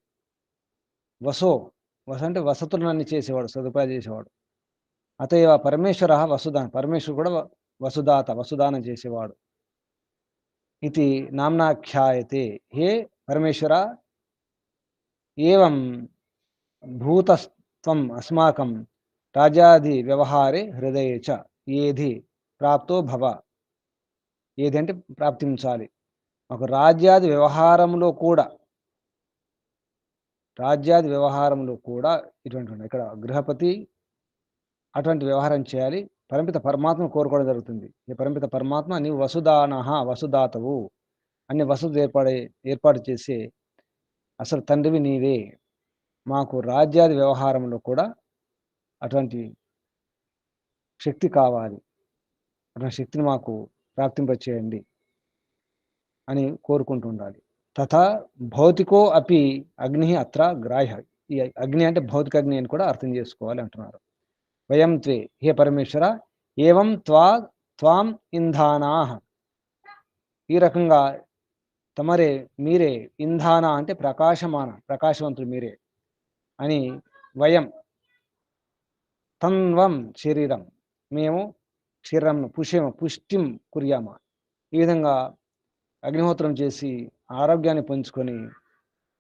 వసో అంటే వసతులన్నీ చేసేవాడు, సదుపాయాలు చేసేవాడు. అతయవ పరమేశ్వర వసుదాన, పరమేశ్వరుడు కూడా వసుదాత, వసుదానం చేసేవాడు. ఇది నామ్నాఖ్యాయతే. హే పరమేశ్వర, ఏవం భూతస్త్వం అస్మాకం రాజ్యాది వ్యవహారే హృదయే చ ఏది ప్రాప్తో భవ. ఏది అంటే ప్రాప్తించాలి. ఒక రాజ్యాది వ్యవహారంలో కూడా, ఇటువంటి ఇక్కడ గృహపతి అటువంటి వ్యవహారం చేయాలి. పరమిత పరమాత్మ కోరుకోవడం జరుగుతుంది. ఈ పరమిత పరమాత్మ, నీవు వసుదాతవు, అన్ని వసతులు ఏర్పాటు చేసే అసలు తండ్రివి నీవే. మాకు రాజ్యాది వ్యవహారంలో కూడా అటువంటి శక్తి కావాలి, అటువంటి శక్తిని మాకు ప్రాప్తింపచేయండి అని కోరుకుంటూ ఉండాలి. తథా భౌతికో అపి అగ్ని అత్ర గ్రాహ్య. ఈ అగ్ని అంటే భౌతిక అగ్ని అని కూడా అర్థం చేసుకోవాలి అంటున్నారు. వయం త్వే, హే పరమేశ్వర, ఏవం త్వాం ఇంధానా, ఈ రకంగా తమరే, మీరే, ఇంధాన అంటే ప్రకాశవంతులు మీరే అని. వయం తన్వం శరీరం, మేము శరీరంను పుష్టిం కుర్యామ. ఈ విధంగా అగ్నిహోత్రం చేసి ఆరోగ్యాన్ని పంచుకొని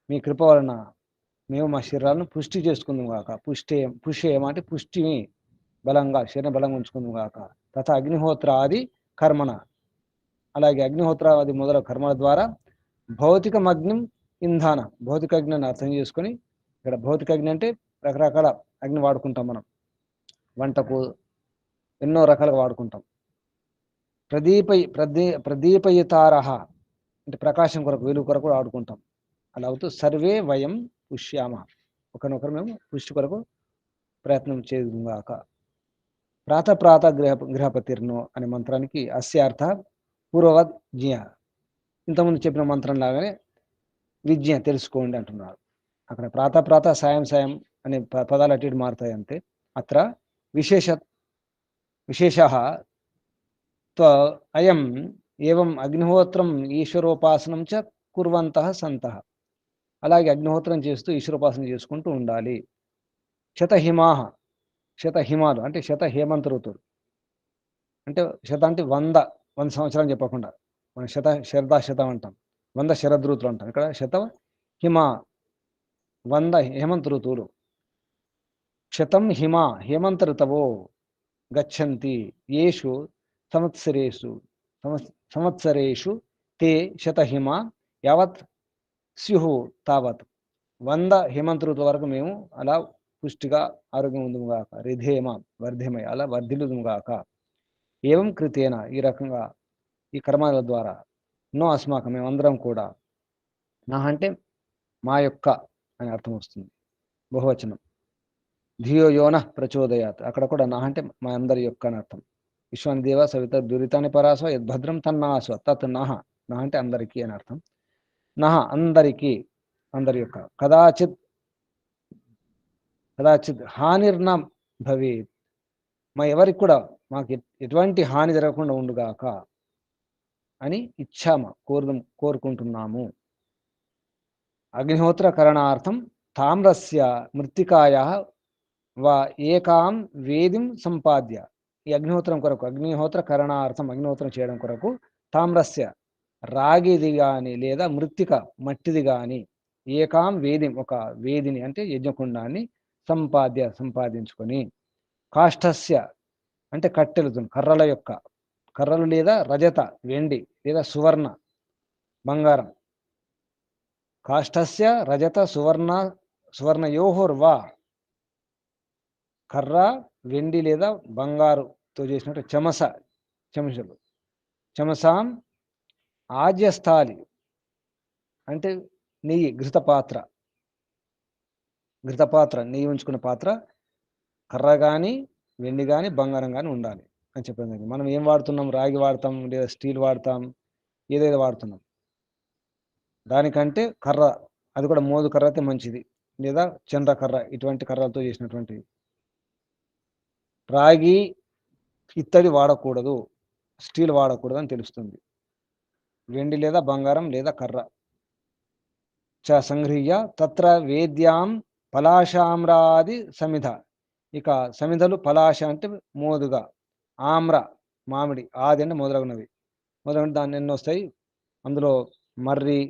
మీ కృప వలన మేము మా శరీరాలను పుష్టి చేసుకుందాం కాక. పుష్టి అంటే పుష్టిని, బలంగా శరీరం బలంగా ఉంచుకుంది గాక. తథా అగ్నిహోత్రాది కర్మణ, అలాగే అగ్నిహోత్రాది మొదలగు కర్మల ద్వారా భౌతికమగ్నిం ఇంధాన, భౌతిక అగ్నిని అర్థం చేసుకొని, ఇక్కడ భౌతిక అగ్ని అంటే రకరకాల అగ్ని వాడుకుంటాం మనం, వంటకు ఎన్నో రకాలుగా వాడుకుంటాం. ప్రదీపయితారహ అంటే ప్రకాశం కొరకు, వెలుగు కొరకు వాడుకుంటాం. అలా అవుతూ సర్వే వయం పుష్యామ, ఒకరినొకరు మేము పుష్టి కొరకు ప్రయత్నం చేయదుగాక. ప్రాత గృహపతిర్నో అనే మంత్రానికి అస్యార్థ పూర్వవద్ జ్ఞ, ఇంతకుముందు చెప్పిన మంత్రం లాగానే విజ్ఞ తెలుసుకోండి అంటున్నారు. అక్కడ ప్రాత సాయం అనే పదాలు అటు ఇటు మారుతాయి అంతే. అత్ర విశేష అయం ఏవం అగ్నిహోత్రం ఈశ్వరోపాసనం చ కుర్వంతః సంతః, అలాగే అగ్నిహోత్రం చేస్తూ ఈశ్వరోపాసన చేసుకుంటూ ఉండాలి. శతహిమాహ, శతహిమాలు అంటే శత హేమంత ఋతువులు, అంటే శత అంటే 100 సంవత్సరాలు చెప్పకుండా మనం శతం అంటాం, 100 శరదృతులు అంటాం. ఇక్కడ శత హిమ 100 హేమంత ఋతువులు. శతం హిమ హేమంత ఋతవో గచ్చంతి యేషు సంవత్సరేషు తే శతహిమ యావత్ స్యుః తావత్. 100 హేమంత ఋతువుల వరకు మేము అలా పుష్టిగా ఆరోగ్యం ఉందుముగాక. రిధేమ వర్ధిమయ, అలా వర్ధిల్లుదుముగాక. ఏవం కృతేన, ఈ రకంగా ఈ కర్మాల ద్వారా, నో అస్మాకం మేమందరం కూడా, నా అంటే మా యొక్క అని అర్థం వస్తుంది, బహువచనం. ధియో యోన ప్రచోదయాత్, అక్కడ కూడా నా అంటే మా అందరి యొక్క అని అర్థం. విశ్వాని దేవ సవిత దురితాన్ని పరాసవ యద్భద్రం తన్నాస్వ తత్ నహ, నా అంటే అందరికీ అని అర్థం. నహ అందరికీ, అందరి యొక్క. కదాచిత్ హానిర్న భవేత్, మా ఎవరికి కూడా మాకు ఎటువంటి హాని జరగకుండా ఉండుగాక అని ఇచ్చామ కోరుకుంటున్నాము. అగ్నిహోత్ర కరణార్థం తామ్రస్య మృత్తికాయ వా ఏకాం వేదిం సంపాద్య, ఈ అగ్నిహోత్రం కొరకు, అగ్నిహోత్ర కరణార్థం అగ్నిహోత్రం చేయడం కొరకు తామ్రస్య రాగిది గాని లేదా మృత్తిక మట్టిది గాని, ఏకాం వేదిం ఒక వేదిని అంటే యజ్ఞకుండాన్ని, సంపాదించుకొని, కాష్టస్య అంటే కట్టెలు కర్రల యొక్క, కర్రలు లేదా రజత వెండి లేదా సువర్ణ బంగారం, కాష్టస్య రజత సువర్ణయోహోర్వా, కర్ర వెండి లేదా బంగారుతో చేసినట్టు చెమసలు, చెమసాం ఆజ్యస్థాలి అంటే నెయ్యి, ఘృతపాత్ర నెయ్యి ఉంచుకున్న పాత్ర, కర్ర కానీ వెండి కానీ బంగారం కానీ ఉండాలి అని చెప్పాను. మనం ఏం వాడుతున్నాం, రాగి వాడతాం లేదా స్టీల్ వాడతాం, ఏదేదో వాడుతున్నాం. దానికంటే కర్ర, అది కూడా మోదు కర్ర అయితే మంచిది, లేదా చంద్ర కర్ర, ఇటువంటి కర్రలతో చేసినటువంటి. రాగి ఇత్తడి వాడకూడదు, స్టీల్ వాడకూడదు అని తెలుస్తుంది. వెండి లేదా బంగారం లేదా కర్ర చ సంగృహ్య తత్ర వేద్యాం పలాశామ్రాది సమిధ, ఇక సమిధలు, పలాశ అంటే మోదుగా, ఆమ్ర మామిడి, ఆది అంటే మొదలగునవి, దాన్ని ఎన్ని వస్తాయి, అందులో మర్రి,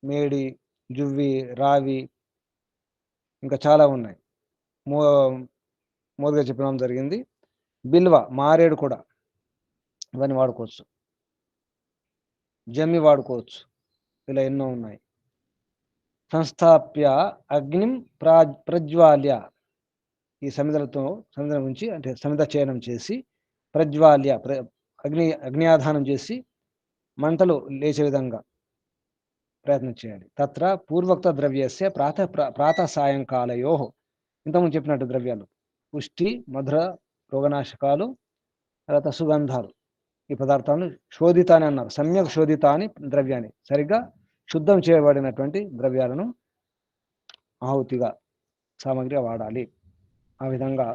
మేడి, జువ్వి, రావి ఇంకా చాలా ఉన్నాయి. మోదుగా చెప్పడం జరిగింది. బిల్వ మారేడు కూడా, ఇవన్నీ వాడుకోవచ్చు. జమ్మి వాడుకోవచ్చు, ఇలా ఎన్నో ఉన్నాయి. సంస్థాప్య అగ్నిం ప్రజ్వాల్య, ఈ సమిధ నుంచి అంటే సమిధ చయనం చేసి, ప్రజ్వాల్య అగ్నియాధానం చేసి మంటలు లేచే విధంగా ప్రయత్నం చేయాలి. తత్ర పూర్వోక్త ద్రవ్యస్య ప్రాతః సాయంకాలయో, ఇంతకుముందు చెప్పినట్టు ద్రవ్యాలు పుష్టి, మధుర, రోగనాశకాలు, తర్వాత సుగంధాలు, ఈ పదార్థాలను శోధితాని అన్నారు. సమ్యక్ శోధితాని ద్రవ్యాన్ని, సరిగ్గా శుద్ధం చేయబడినటువంటి ద్రవ్యాలను ఆహుతిగా సామగ్రిగా వాడాలి. ఆ విధంగా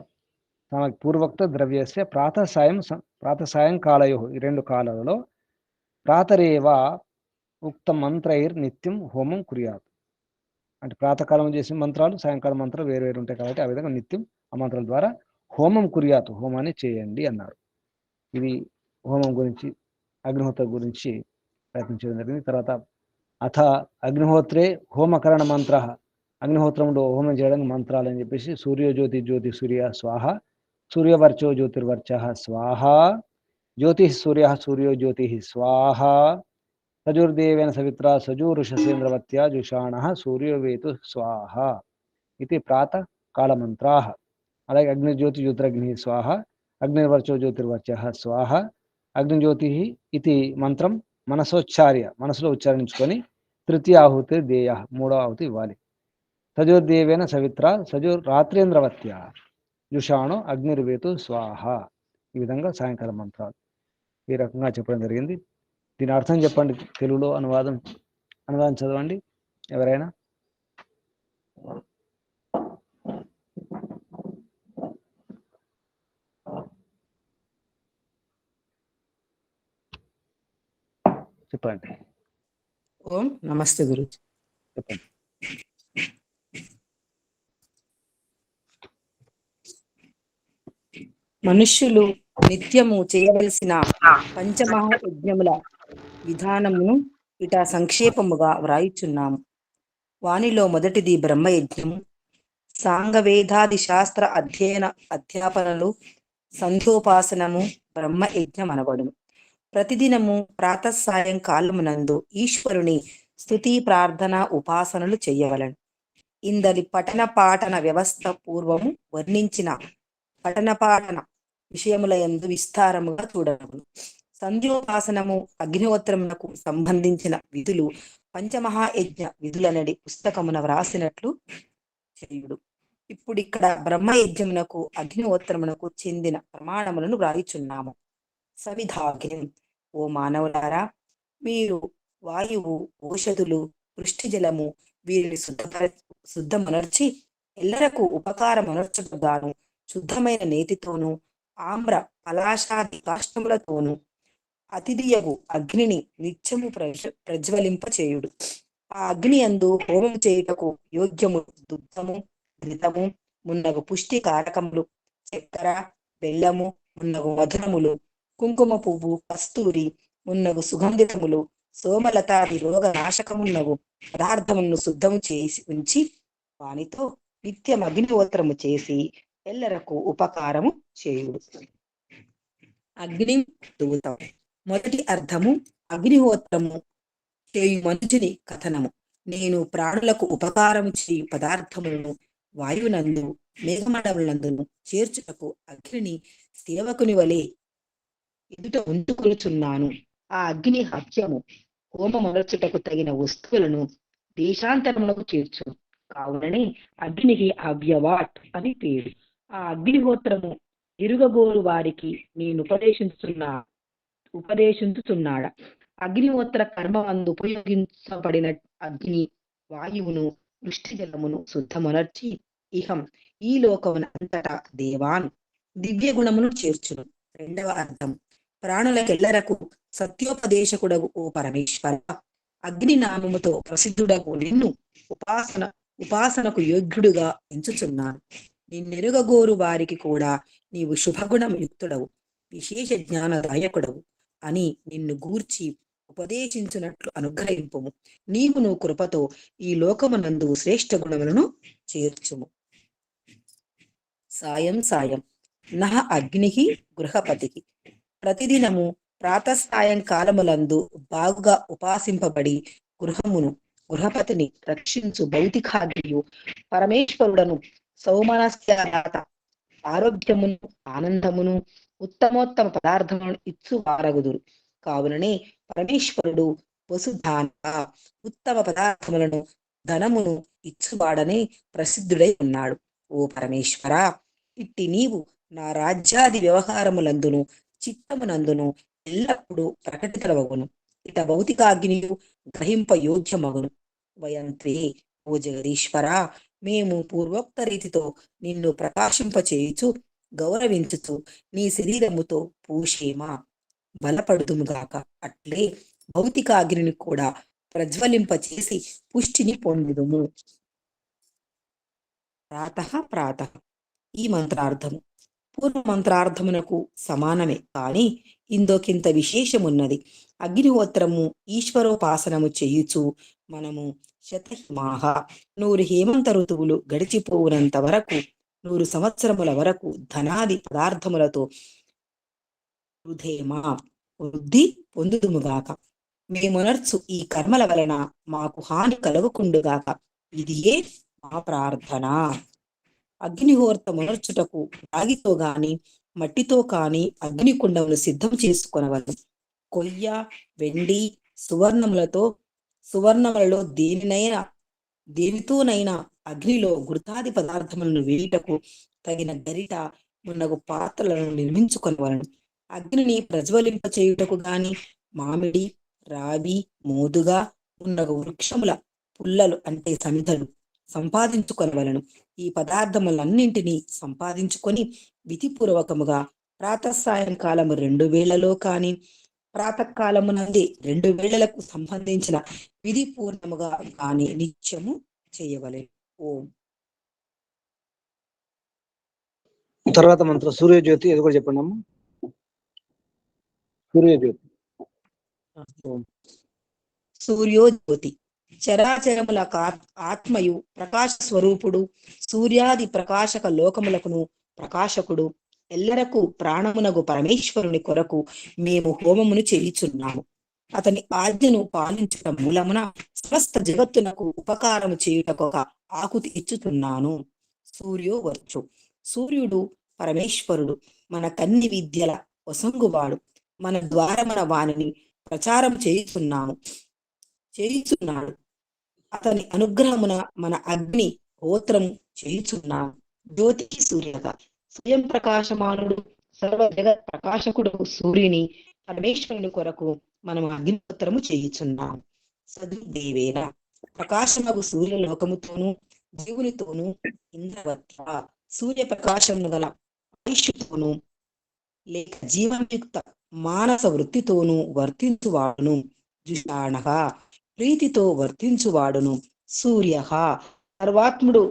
పూర్వోక్త ద్రవ్యస్య ప్రాతః సాయంకాలయో, ఈ రెండు కాలాలలో ప్రాతరేవ ఉక్త మంత్రైర్ నిత్యం హోమం కుర్యాత్, అంటే ప్రాతకాలం చేసిన మంత్రాలు, సాయంకాలం మంత్రాలు వేరు ఉంటాయి కాబట్టి ఆ విధంగా నిత్యం ఆ మంత్రాల ద్వారా హోమం కుర్యాత్, హోమాన్ని చేయండి అన్నారు. ఇది హోమం గురించి, అగ్నిహోత్ర గురించి ప్రయత్నించడం జరిగింది. తర్వాత అథ అగ్నిహోత్రే హోమకరణ మంత్ర, అగ్నిహోత్రంలో హోమం చేయడానికి మంత్రాలు అని చెప్పేసి, సూర్యజ్యోతి సూర్య స్వాహ, సూర్యవర్చో జ్యోతిర్వర్చ స్వాహ, జ్యోతి సూర్య సూర్యో జ్యోతి స్వాహ, సజుర్దేవేన సవిత్ర సజూరుషసేంద్రవత్యా జుషాణ సూర్యో వేతు స్వాహ ఇది ప్రాతకాలమంత్రా. అలాగే అగ్నిజ్యోతి జ్యోతిరగ్ని స్వాహ, అగ్నిర్వర్చో జ్యోతిర్వర్చ స్వాహ, అగ్నిజ్యోతి ఇది మంత్రం మనసోచ్చార్య, మనసులో ఉచ్చారించుకొని తృతీయ ఆహుతి దేయ, మూడో ఆహుతి ఇవ్వాలి. సజోర్దేవేన సవిత్ర సజోర్ రాత్రేంద్రవత్య జుషాణు అగ్నిర్వేతు స్వాహ. ఈ విధంగా సాయంకాలం మంత్రాలు ఈ రకంగా చెప్పడం జరిగింది. దీని అర్థం చెప్పండి, తెలుగులో అనువాదం చదవండి ఎవరైనా. చెప్పండి. ఓం నమస్తే గురు. చెప్పండి. మనుష్యులు నిత్యము చేయవలసిన పంచమహాయజ్ఞముల విధానమును ఇట సంక్షేపముగా వ్రాయిచున్నాము. వానిలో మొదటిది బ్రహ్మయజ్ఞము. సాంగవేదాది శాస్త్ర అధ్యాపనలు, సంధ్యోపాసనము బ్రహ్మయజ్ఞం అనబడును. ప్రతిదినము ప్రాతఃసాయంకాలమునందు ఈశ్వరుని స్తుతి ప్రార్థన ఉపాసనలు చెయ్యవలను. ఇందలి పఠన పాఠన వ్యవస్థ పూర్వము వర్ణించిన పఠన పాఠన విషయముల యందు విస్తారముగా చూడవలను. సంధ్యోపాసనము అగ్నిహోత్రమునకు సంబంధించిన విధులు పంచమహాయజ్ఞ విధులనడి పుస్తకమున వ్రాసినట్లు చేయుడు. ఇప్పుడు ఇక్కడ బ్రహ్మయజ్ఞమునకు అగ్నిహోత్రమునకు చెందిన ప్రమాణములను వ్రాయిచున్నాము. సవిధాగ్యం. ఓ మానవులారా, మీరు వాయువు, ఔషధులు, వృష్టి జలము వీరిని శుద్ధమనర్చి ఎల్లరకు ఉపకారమనర్చుగాను శుద్ధమైన నేతితోనూ ఆమ్ర పలాశాది కాష్టములతోనూ అతిథియగు అగ్నిని నిత్యము ప్రజ్వలింపచేయుడు. ఆ అగ్ని యందు హోమం చేయుటకు యోగ్యము దుగ్ధము, ఘృతము మున్నగు పుష్టి కారకములు, చక్కెర, బెల్లము మున్నగు మధురములు, కుంకుమ పువ్వు, కస్తూరి మున్నగు సుగంధితములు, సోమలతాది రోగ నాశకమున్నగు పదార్థములను శుద్ధము చేసి ఉంచి వానితో నిత్యం అగ్నిహోత్రము చేసి ఎల్లరకు ఉపకారము చేయుడు. అగ్ని దూతం. మొదటి అర్థము అగ్నిహోత్రము చేయు మనుజుని కథనము. నేను ప్రాణులకు ఉపకారము చేయు పదార్థములను వాయువునందు మేఘమండములందును చేర్చుటకు అగ్నిని సేవకుని వలె ఎదుట ఉంచుకొనుచున్నాను. ఆ అగ్ని హత్యము హోమమనర్చుటకు తగిన వస్తువులను దేశాంతరములకు చేర్చును. కావుననే అగ్నికి అవ్యవాట్ అని పేరు. ఆ అగ్నిహోత్రము ఇరుగగోరు వారికి నేను ఉపదేశించుచున్నాడ. అగ్నిహోత్ర కర్మమందు ఉపయోగించబడిన అగ్ని వాయువును, వృష్టి జలమును శుద్ధమునర్చి ఇహం ఈ లోకమున అంతటా దేవాన్ దివ్య గుణమును చేర్చును. రెండవ అర్థం ప్రాణులకెల్లరకు సత్యోపదేశకుడగు ఓ పరమేశ్వర, అగ్ని నామముతో ప్రసిద్ధుడగు నిన్ను ఉపాసనకు యోగ్యుడుగా ఎంచుచున్నాను. నిన్నెరుగగోరు వారికి కూడా నీవు శుభగుణం యుక్తుడవు, విశేష జ్ఞానదాయకుడవు అని నిన్ను గూర్చి ఉపదేశించినట్లు అనుగ్రహింపుము. నీవు కృపతో ఈ లోకమునందు శ్రేష్ఠ గుణములను చేర్చుము. సాయం సాయం నహ అగ్ని గృహపతికి. ప్రతిదినము ప్రాతఃసాయంకాలములందు బాగుగా ఉపాసింపబడి గృహపతిని రక్షించు భౌతికాగ్నియు పరమేశ్వరుడను సౌమనస్యదాత ఆరోగ్యమును, ఆనందమును, ఉత్తమోత్తమ పదార్థములను ఇచ్చు వారగుదురు. కావుననే పరమేశ్వరుడు వసుధాన ఉత్తమ పదార్థములను, ధనమును ఇచ్చువాడని ప్రసిద్ధుడై ఉన్నాడు. ఓ పరమేశ్వర, ఇట్టి నీవు నా రాజ్యాది వ్యవహారములందును చిత్తమునందును ఎల్లప్పుడూ ప్రకటితమగును. ఇట భౌతికాగ్నియు గ్రహింప యోగ్యమగును. వయంత్వే ఓ జగదీశ్వర, మేము పూర్వోక్త రీతితో నిన్ను ప్రకాశింపచేయుచు గౌరవించుచు నీ శరీరముతో పూషేమా బలపడుదుముగాక. అట్లే భౌతికాగ్నిని కూడా ప్రజ్వలింపచేసి పుష్టిని పొందుదుము. ప్రాతః ఈ మంత్రార్థము పూర్వ మంత్రార్థమునకు సమానమే, కాని ఇందొకింత విశేషమున్నది. అగ్నిహోత్రము ఈశ్వరోపాసనము చేయుచు మనము శతహిమాహ 100 హేమంత ఋతువులు గడిచిపోవునంత వరకు 100 సంవత్సరముల వరకు ధనాది పదార్థములతో వృధేమా వృద్ధి పొందుదుముగాక. మేమునర్చు ఈ కర్మల వలన మాకు హాని కలగకుండుగాక. ఇదియే మా ప్రార్థన. అగ్నిహోత్రమునర్చుటకు రాగితో గాని మట్టితో కాని అగ్నికుండములు సిద్ధం చేసుకొనవలెను. కొయ్య, వెండి, సువర్ణములలో దేనితోనైనా అగ్నిలో ఘృతాది పదార్థములను వేయుటకు తగిన గరిట మున్నగు పాత్రలను నిర్మించుకొనవలెను. అగ్నిని ప్రజ్వలింప చేయుటకు గాని మామిడి, రావి, మోదుగా మున్నగు వృక్షముల పుల్లలు అంటే సమిధలు సంపాదించుకొనవలెను. ఈ పదార్థములన్నింటినీ సంపాదించుకొని విధిపూర్వకముగా ప్రాతఃసాయంకాలము 2 వేళలో కాని ప్రాతకాలమునందే 2 వేళలకు సంబంధించిన విధి పూర్ణముగా కాని నిత్యము చేయవలెను. ఓం. తర్వాత మంత్రం సూర్యజ్యోతి, ఇది కూడా చెప్పండి అమ్మ. సూర్యజ్యోతి. సూర్యోజ్యోతి చరాచరముల ఆత్మయు ప్రకాశ స్వరూపుడు, సూర్యాది ప్రకాశక లోకములకును ప్రకాశకుడు, ఎల్లరకు ప్రాణమునగు పరమేశ్వరుని కొరకు మేము హోమమును చేయుచున్నాము. అతని ఆజ్ఞను పాలించటం మూలమున సమస్త జగత్తునకు ఉపకారము చేయుటకు ఒక ఆకుతి ఇచ్చుతున్నాను. సూర్యోవర్చు సూర్యుడు పరమేశ్వరుడు, మన కన్ని విద్యల వసంగువాడు. మన ద్వారమున వానిని ప్రచారం చేయుచున్నాడు. అతని అనుగ్రహమున మన అగ్ని హోత్రము చేయుచున్నాము. జ్యోతికి సూర్యగా స్వయం ప్రకాశమానుడు సర్వ జగత్ ప్రకాశకుడు సూర్యుని పరమేశ్వరుని కొరకు మనము అగ్నిహోత్రము చేయుచున్నాము. సదుర్దేవేన ప్రకాశమగు సూర్యలోకముతోనూ దేవునితోనూ ఇంద్రవత్వ సూర్య ప్రకాశమును గల ఆయుష్తోనూ లేక జీవన్యుక్త మానస వృత్తితోనూ వర్తించువాడును. జుషాణగా ప్రీతితో వర్తించువాడును. సూర్య సర్వాత్ముడు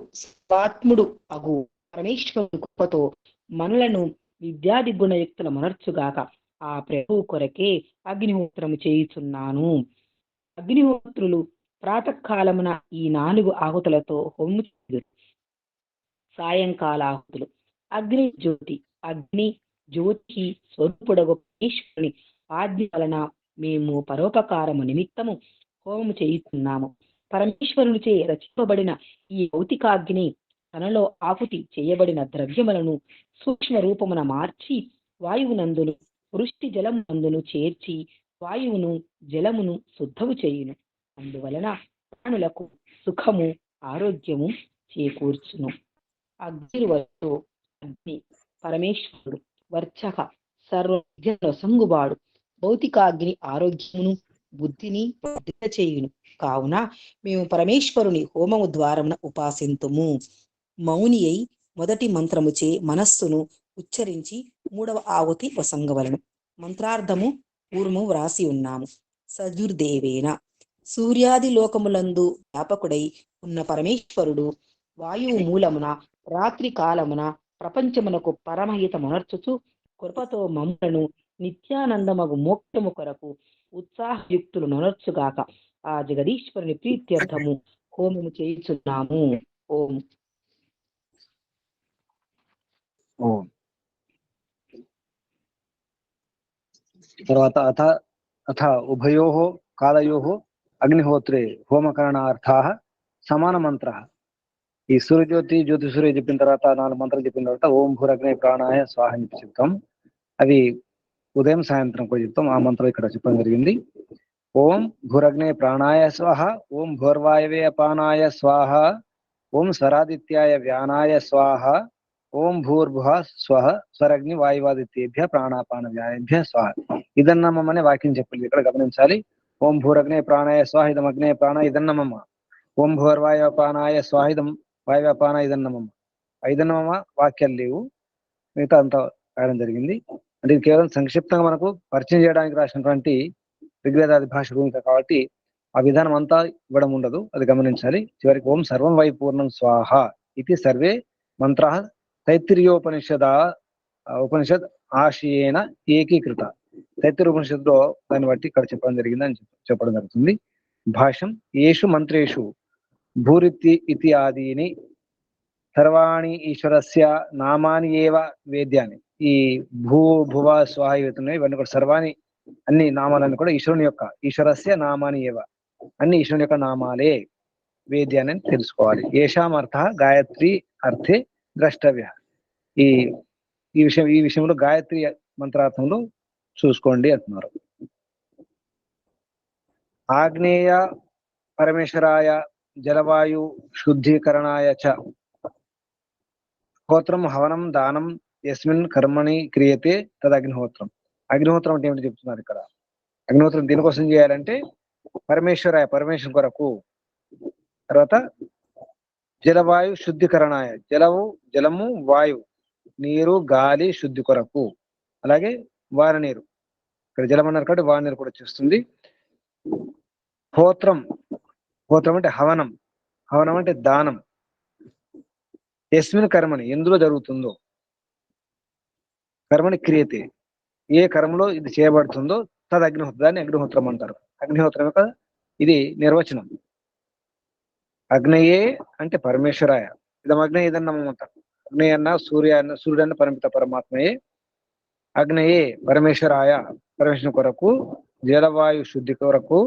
అగు పరమేశ్వరుని కృపతో మనలను విద్యాది గుణయుక్తుల మనర్చుగాక. ఆ ప్రభువు కొరకే అగ్నిహోత్రము చేయుచున్నాను. అగ్నిహోత్రులు ప్రాతకాలమున ఈ 4 ఆహుతులతో హోము చేయుదురు. సాయంకాల ఆహుతులు అగ్ని జ్యోతికి స్వరూపుడగు పరమేశ్వరుని ఆజ్ఞ వలన మేము పరోపకారము నిమిత్తము హోమము చేయుచున్నాము. పరమేశ్వరునిచే రచింపబడిన ఈ భౌతికాగ్ని తనలో ఆకుతి చేయబడిన ద్రవ్యములను సూక్ష్మ రూపమున మార్చి వాయువునందును వృష్టి జలమునందును చేర్చి వాయువును జలమును శుద్ధము చేయును. అందువలన ప్రాణులకు సుఖము ఆరోగ్యము చేకూర్చును. అగ్నిర్వచో అగ్ని పరమేశ్వరుడు, వర్చక సర్వ సంగుబాడు. భౌతికాగ్ని ఆరోగ్యమును బుద్ధిని వర్ధిల్ల చేయును. కావున మేము పరమేశ్వరుని హోమము ద్వారమున ఉపాసింతుము. మౌని అయి మొదటి మంత్రముచే మనస్సును ఉచ్చరించి 3వ ఆహుతి వసంగవలను. మంత్రార్థము పూర్వము వ్రాసి ఉన్నాము. సజుర్దేవేన సూర్యాది లోకములందు వ్యాపకుడై ఉన్న పరమేశ్వరుడు వాయువు మూలమున రాత్రి కాలమున ప్రపంచమునకు పరమహితమునర్చుచు కృపతో మమ్ములను నిత్యానందమగు మోక్షము కొరకు ఉత్సాహయుక్తులు నొనర్చుగాక. ఆ జగదీశ్వరుని ప్రీత్యర్థము హోమము చేయుచున్నాము. ఓం. తర్వాత అథ ఉభయోః కాలయోః అగ్నిహోత్రే హోమకరణార్థాః సమాన మంత్ర. ఈ సూర్యజ్యోతి జ్యోతి సూర్య చెప్పిన తర్వాత 4 మంత్రాలు చెప్పిన తర్వాత ఓం భూరగ్నే ప్రాణాయ స్వాహ అని చెప్తాం. అవి ఉదయం సాయంత్రం కూడా చెప్తాం. ఆ మంత్రం ఇక్కడ చెప్పడం జరిగింది. ఓం భూరగ్నే ప్రాణాయ స్వాహ, ఓం భూర్వాయవే అపానాయ స్వాహ, ఓం స్వరాదిత్యాయ వ్యానాయ స్వాహ, ఓం భూర్భువ స్వహ స్వరగ్ని వాయువాదిత్యేభ్య ప్రాణాపాన వ్యాయేభ్య స్వాహ. ఇదన్నమం అనే వాక్యం చెప్పలేదు, ఇక్కడ గమనించాలి. ఓం భూరగ్నే ప్రాణాయ స్వాహ ఇదం అగ్నే ప్రాణ ఇదన్నమమ్మ. ఓం భూర్వాయుపానాయ స్వాహ ఇదం వాయువ్యాపాన ఇదన్నమమ్మ. ఐదన్నమమ్మ వాక్యాలు లేవు, మిగతా అంతా రాయడం జరిగింది. అంటే ఇది కేవలం సంక్షిప్తంగా మనకు పరిచయం చేయడానికి రాసినటువంటి ఋగ్వేదాది భాష భూమిక కాబట్టి ఆ విధానం అంతా ఇవ్వడం ఉండదు, అది గమనించాలి. చివరికి ఓం సర్వం వై పూర్ణం స్వాహ ఇది సర్వే మంత్ర ఉపనిషద్ ఆశయేన ఏకీకృత. తైత్తిరీయ ఉపనిషత్తులో దాన్ని బట్టి ఇక్కడ చెప్పడం జరిగింది అని చెప్పడం జరుగుతుంది. భాష్యం ఏషు మంత్రేషు భూరితి ఇతి ఆదీని సర్వాణి ఈశ్వరస్య నామాని ఏవ వేద్యాన్ని. ఈ భూ భువ స్వాహ ఇవన్నీ కూడా సర్వాణి, అన్ని నామాలన్నీ కూడా ఈశ్వరస్య నామాని ఏవ, అన్ని ఈశ్వరుని యొక్క నామాలే వేద్యాన్ని తెలుసుకోవాలి. ఏషాం అర్థ గాయత్రి అర్థే ద్రష్టవ్య. ఈ ఈ విషయంలో గాయత్రి మంత్రార్థంలో చూసుకోండి అంటున్నారు. ఆగ్నేయ పరమేశ్వరాయ జలవాయు శుద్ధీకరణాయ చ హోత్రం హవనం దానం యస్మిన్ కర్మణి క్రియతే తద్ అగ్నిహోత్రం. అగ్నిహోత్రం అంటే ఏమిటి చెప్తున్నారు ఇక్కడ. అగ్నిహోత్రం దీనికోసం చేయాలంటే పరమేశ్వరుని కొరకు. తర్వాత జలవాయు శుద్ధీకరణాయ, జలము వాయు నీరు గాలి శుద్ధి కొరకు. అలాగే వారి నీరు, ఇక్కడ జలం అన్నారు కాబట్టి వారి నీరు కూడా చేస్తుంది. హోత్రం అంటే హవనం అంటే దానం. యస్మిన్ కర్మని, ఎందులో జరుగుతుందో, కర్మని క్రియతే, ఏ కర్మలో ఇది చేయబడుతుందో తద్ అగ్నిహోత్రం, దాన్ని అగ్నిహోత్రం అంటారు. అగ్నిహోత్రం యొక్క ఇది నిర్వచనం. అగ్నయే అంటే పరమేశ్వరాయ, ఇదం అగ్నయ ఇదం నమ్మంటారు. అగ్నయ అన్న సూర్యుడు అన్న పరిమిత పరమాత్మయే. అగ్నయే పరమేశ్వరాయ, పరమేశ్వరుని కొరకు. జలవాయు శుద్ధి కొరకు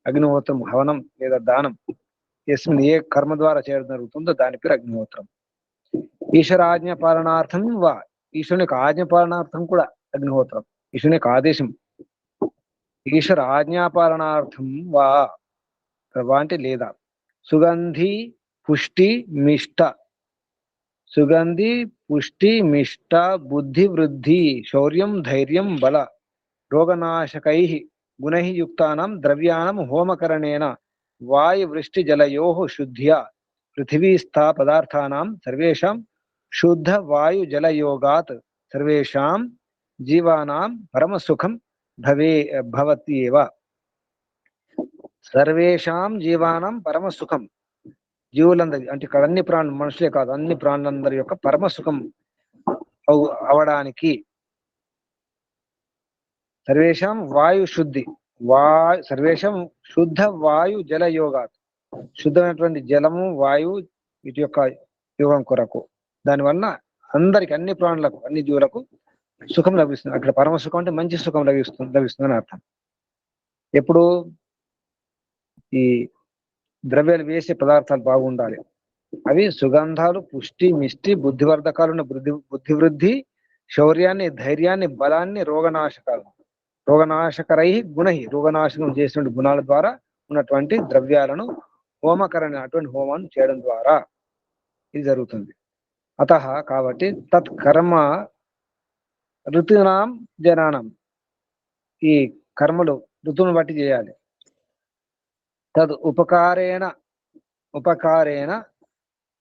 అగ్నిహోత్రం, హవనం లేదా దానం. యస్మిన్, ఏ కర్మ ద్వారా చేయడం జరుగుతుందో దాని పేరు అగ్నిహోత్రం. ఈశ్వర ఆజ్ఞ పాలనార్థం వా, ఈశ్వరుని యొక్క ఆజ్ఞ పాలనార్థం కూడా అగ్నిహోత్రం. ఈశ్వరుని యొక్క ఆదేశం. ఈశ్వర ఆజ్ఞాపాలనార్థం వా అంటే లేదా. సుగంధి పుష్టి మిష్ట, సుగంధి పుష్టి మిష్ట బుద్ధి వృద్ధి శౌర్యం ధైర్యం బల రోగనాశకై గుణై యుక్తానాం ద్రవ్యాణం హోమకరణేన వాయు వృష్టి జలయో శుద్ధ్యా పృథివీస్థా పదార్థానాం సర్వేషాం శుద్ధ వాయు జలయోగాత్ సర్వేషాం జీవానాం పరమసుఖం భవత్యేవ. సర్వేషాం జీవానాం పరమసుఖం, జీవులందరి అంటే ఇక్కడ అన్ని ప్రాణులు, మనుషులే కాదు అన్ని ప్రాణులందరి యొక్క పరమసుఖం అవడానికి. సర్వేషాం వాయు శుద్ధి, సర్వేషాం శుద్ధ వాయు జల యోగాత్, శుద్ధమైనటువంటి జలము వాయువు వీటి యొక్క యోగం కొరకు. దానివల్ల అందరికి, అన్ని ప్రాణులకు, అన్ని జీవులకు సుఖం లభిస్తుంది. అక్కడ పరమ సుఖం అంటే మంచి సుఖం లభిస్తుందని అర్థం. ఎప్పుడు ఈ ద్రవ్యాలు వేసే పదార్థాలు బాగుండాలి. అవి సుగంధాలు, పుష్టి మిష్టి బుద్ధివర్ధకాలు, బుద్ధి వృద్ధి శౌర్యాన్ని ధైర్యాన్ని బలాన్ని రోగనాశకరై గుణై, రోగనాశనం చేసినటువంటి గుణాల ద్వారా ఉన్నటువంటి ద్రవ్యాలను హోమకరణ, అటువంటి హోమాన్ని చేయడం ద్వారా ఇది జరుగుతుంది. అతః కాబట్టి తత్ కర్మ ఋతునాం జనానం, ఈ కర్మలు ఋతువును బట్టి చేయాలి. తద్ ఉపకారేణ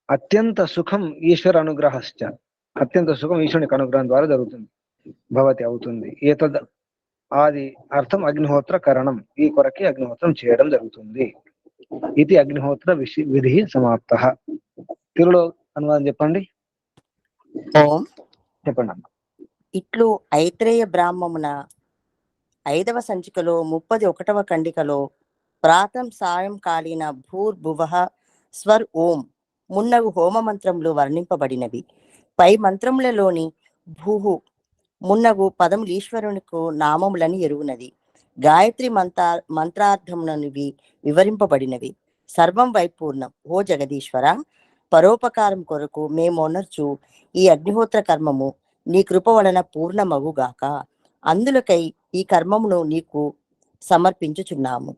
అత్యంత సుఖం ఈశ్వర అనుగ్రహశ్చ, అత్యంత సుఖం ఈశ్వరునికి అనుగ్రహం ద్వారా జరుగుతుంది, భవతి అవుతుంది. ఏతద్ ఆది అర్థం అగ్నిహోత్ర కరణం, ఈ కొరకే అగ్నిహోత్రం చేయడం జరుగుతుంది. ఇది అగ్నిహోత్ర విధి సమాప్త. తెలుగులో అనువాదం చెప్పండి. ఓం చెప్పండి అమ్మ. ఇట్లు ఐత్రేయ బ్రాహ్మమున 5వ సంచికలో 31వ ఖండికలో ప్రాతం సాయంకాలీన భూర్భువః స్వర్ ఓం మున్నగు హోమ మంత్రములు వర్ణింపబడినవి. పై మంత్రములలోని భూహు మున్నగు పదములు ఈశ్వరునికు నామములని ఎరుగునది. గాయత్రి మంత్రార్థమునవి వివరింపబడినవి. సర్వం వైపూర్ణం. ఓ జగదీశ్వర, పరోపకారం కొరకు మేమొనర్చు ఈ అగ్నిహోత్ర కర్మము నీ కృప వలన పూర్ణమగుగాక. అందులకై ఈ కర్మమును నీకు సమర్పించుచున్నాము.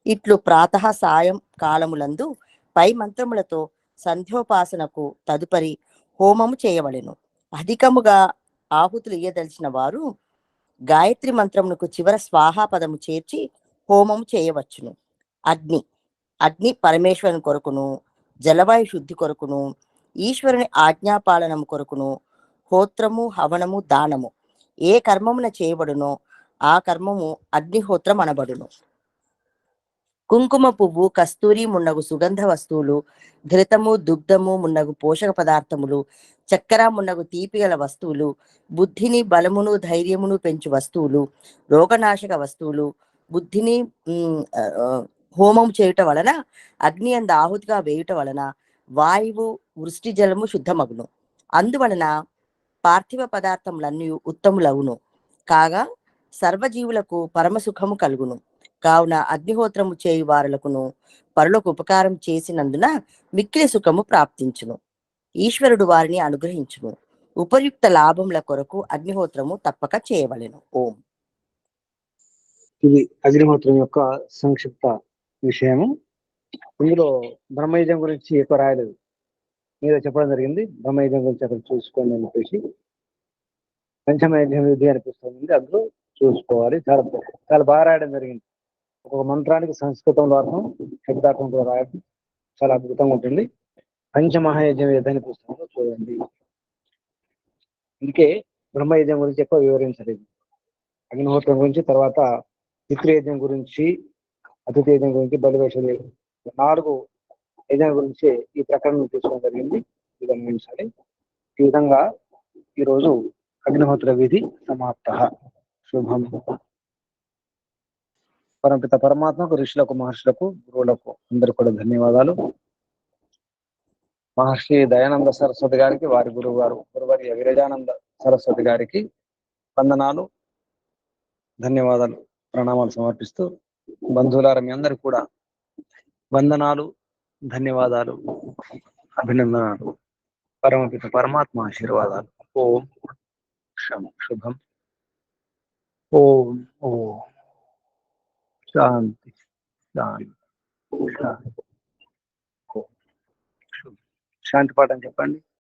ఇట్లు ప్రాతః సాయం కాలములందు పై మంత్రములతో సంధ్యోపాసనకు తదుపరి హోమము చేయవలెను. అధికముగా ఆహుతులు ఇయ్యదలిచిన వారు గాయత్రి మంత్రమునకు చివర స్వాహా పదము చేర్చి హోమము చేయవచ్చును. అగ్ని పరమేశ్వరుని కొరకును, జలవాయు శుద్ధి కొరకును, ఈశ్వరుని ఆజ్ఞాపాలనము కొరకును, హోత్రము హవనము దానము ఏ కర్మమున చేయబడునో ఆ కర్మము అగ్నిహోత్రం అనబడును. కుంకుమ పువ్వు, కస్తూరి మున్నగు సుగంధ వస్తువులు, ఘృతము దుగ్ధము మున్నగు పోషక పదార్థములు, చక్కెర మున్నగు తీపిగల వస్తువులు, బుద్ధిని బలమును ధైర్యమును పెంచు వస్తువులు, రోగనాశక వస్తువులు, బుద్ధిని హోమం చేయుట వలన, అగ్ని అందు ఆహుతిగా వేయుట వలన వాయువు వృష్టి జలము శుద్ధమగును. అందువలన పార్థివ పదార్థములన్నీ ఉత్తములవును. కాగా సర్వజీవులకు పరమసుఖము కలుగును. కావున అగ్నిహోత్రము చేయు వారులకును పరులకు ఉపకారం చేసినందున మిక్కిలి సుఖము ప్రాప్తించును. ఈశ్వరుడు వారిని అనుగ్రహించును. ఉపయుక్త లాభముల కొరకు అగ్నిహోత్రము తప్పక చేయవలెను. ఓం. ఇది అగ్నిహోత్రం యొక్క సంక్షిప్త విషయము. ఇందులో బ్రహ్మయుజం గురించి ఎక్కువ రాయలేదు, మీద చెప్పడం జరిగింది. బ్రహ్మయుజం గురించి అక్కడ చూసుకోండి అని చెప్పేసి, పంచమయజ్ఞం విధి అనిపిస్తుంది, అందులో చూసుకోవాలి. చాలా చాలా బాగా రాయడం జరిగింది. ఒక మంత్రానికి సంస్కృతంలో అర్థం, శబ్దార్థంలో రాయడం చాలా అద్భుతంగా ఉంటుంది. పంచమహాయజ్ఞం విధి పుస్తకంలో చూడండి. అందుకే బ్రహ్మయజ్ఞం గురించి ఎక్కువ వివరించలేదు. అగ్నిహోత్రం గురించి, తర్వాత పితృయజ్ఞం గురించి, అతిథి యజ్ఞం గురించి, బలివేష 4 యజ్ఞం గురించి ఈ ప్రకరణం తీసుకోవడం జరిగింది. ఇది గమనించాలి. ఈ విధంగా ఈరోజు అగ్నిహోత్ర విధి సమాప్త. శుభం. పరమపిత పరమాత్మకు, ఋషులకు, మహర్షులకు, గురువులకు అందరు కూడా ధన్యవాదాలు. మహర్షి దయానంద సరస్వతి గారికి, వారి గురువు గారు గురువర్య విరజానంద సరస్వతి గారికి వందనాలు, ధన్యవాదాలు, ప్రణామాలు సమర్పిస్తూ, బంధువులారా మీ అందరికి కూడా వందనాలు, ధన్యవాదాలు, అభినందనాలు, పరమపిత పరమాత్మ ఆశీర్వాదాలు. ఓం శుభం. ఓం ఓం శాంతి శాంతి శాంతి. శాంతి పాఠం చెప్పండి.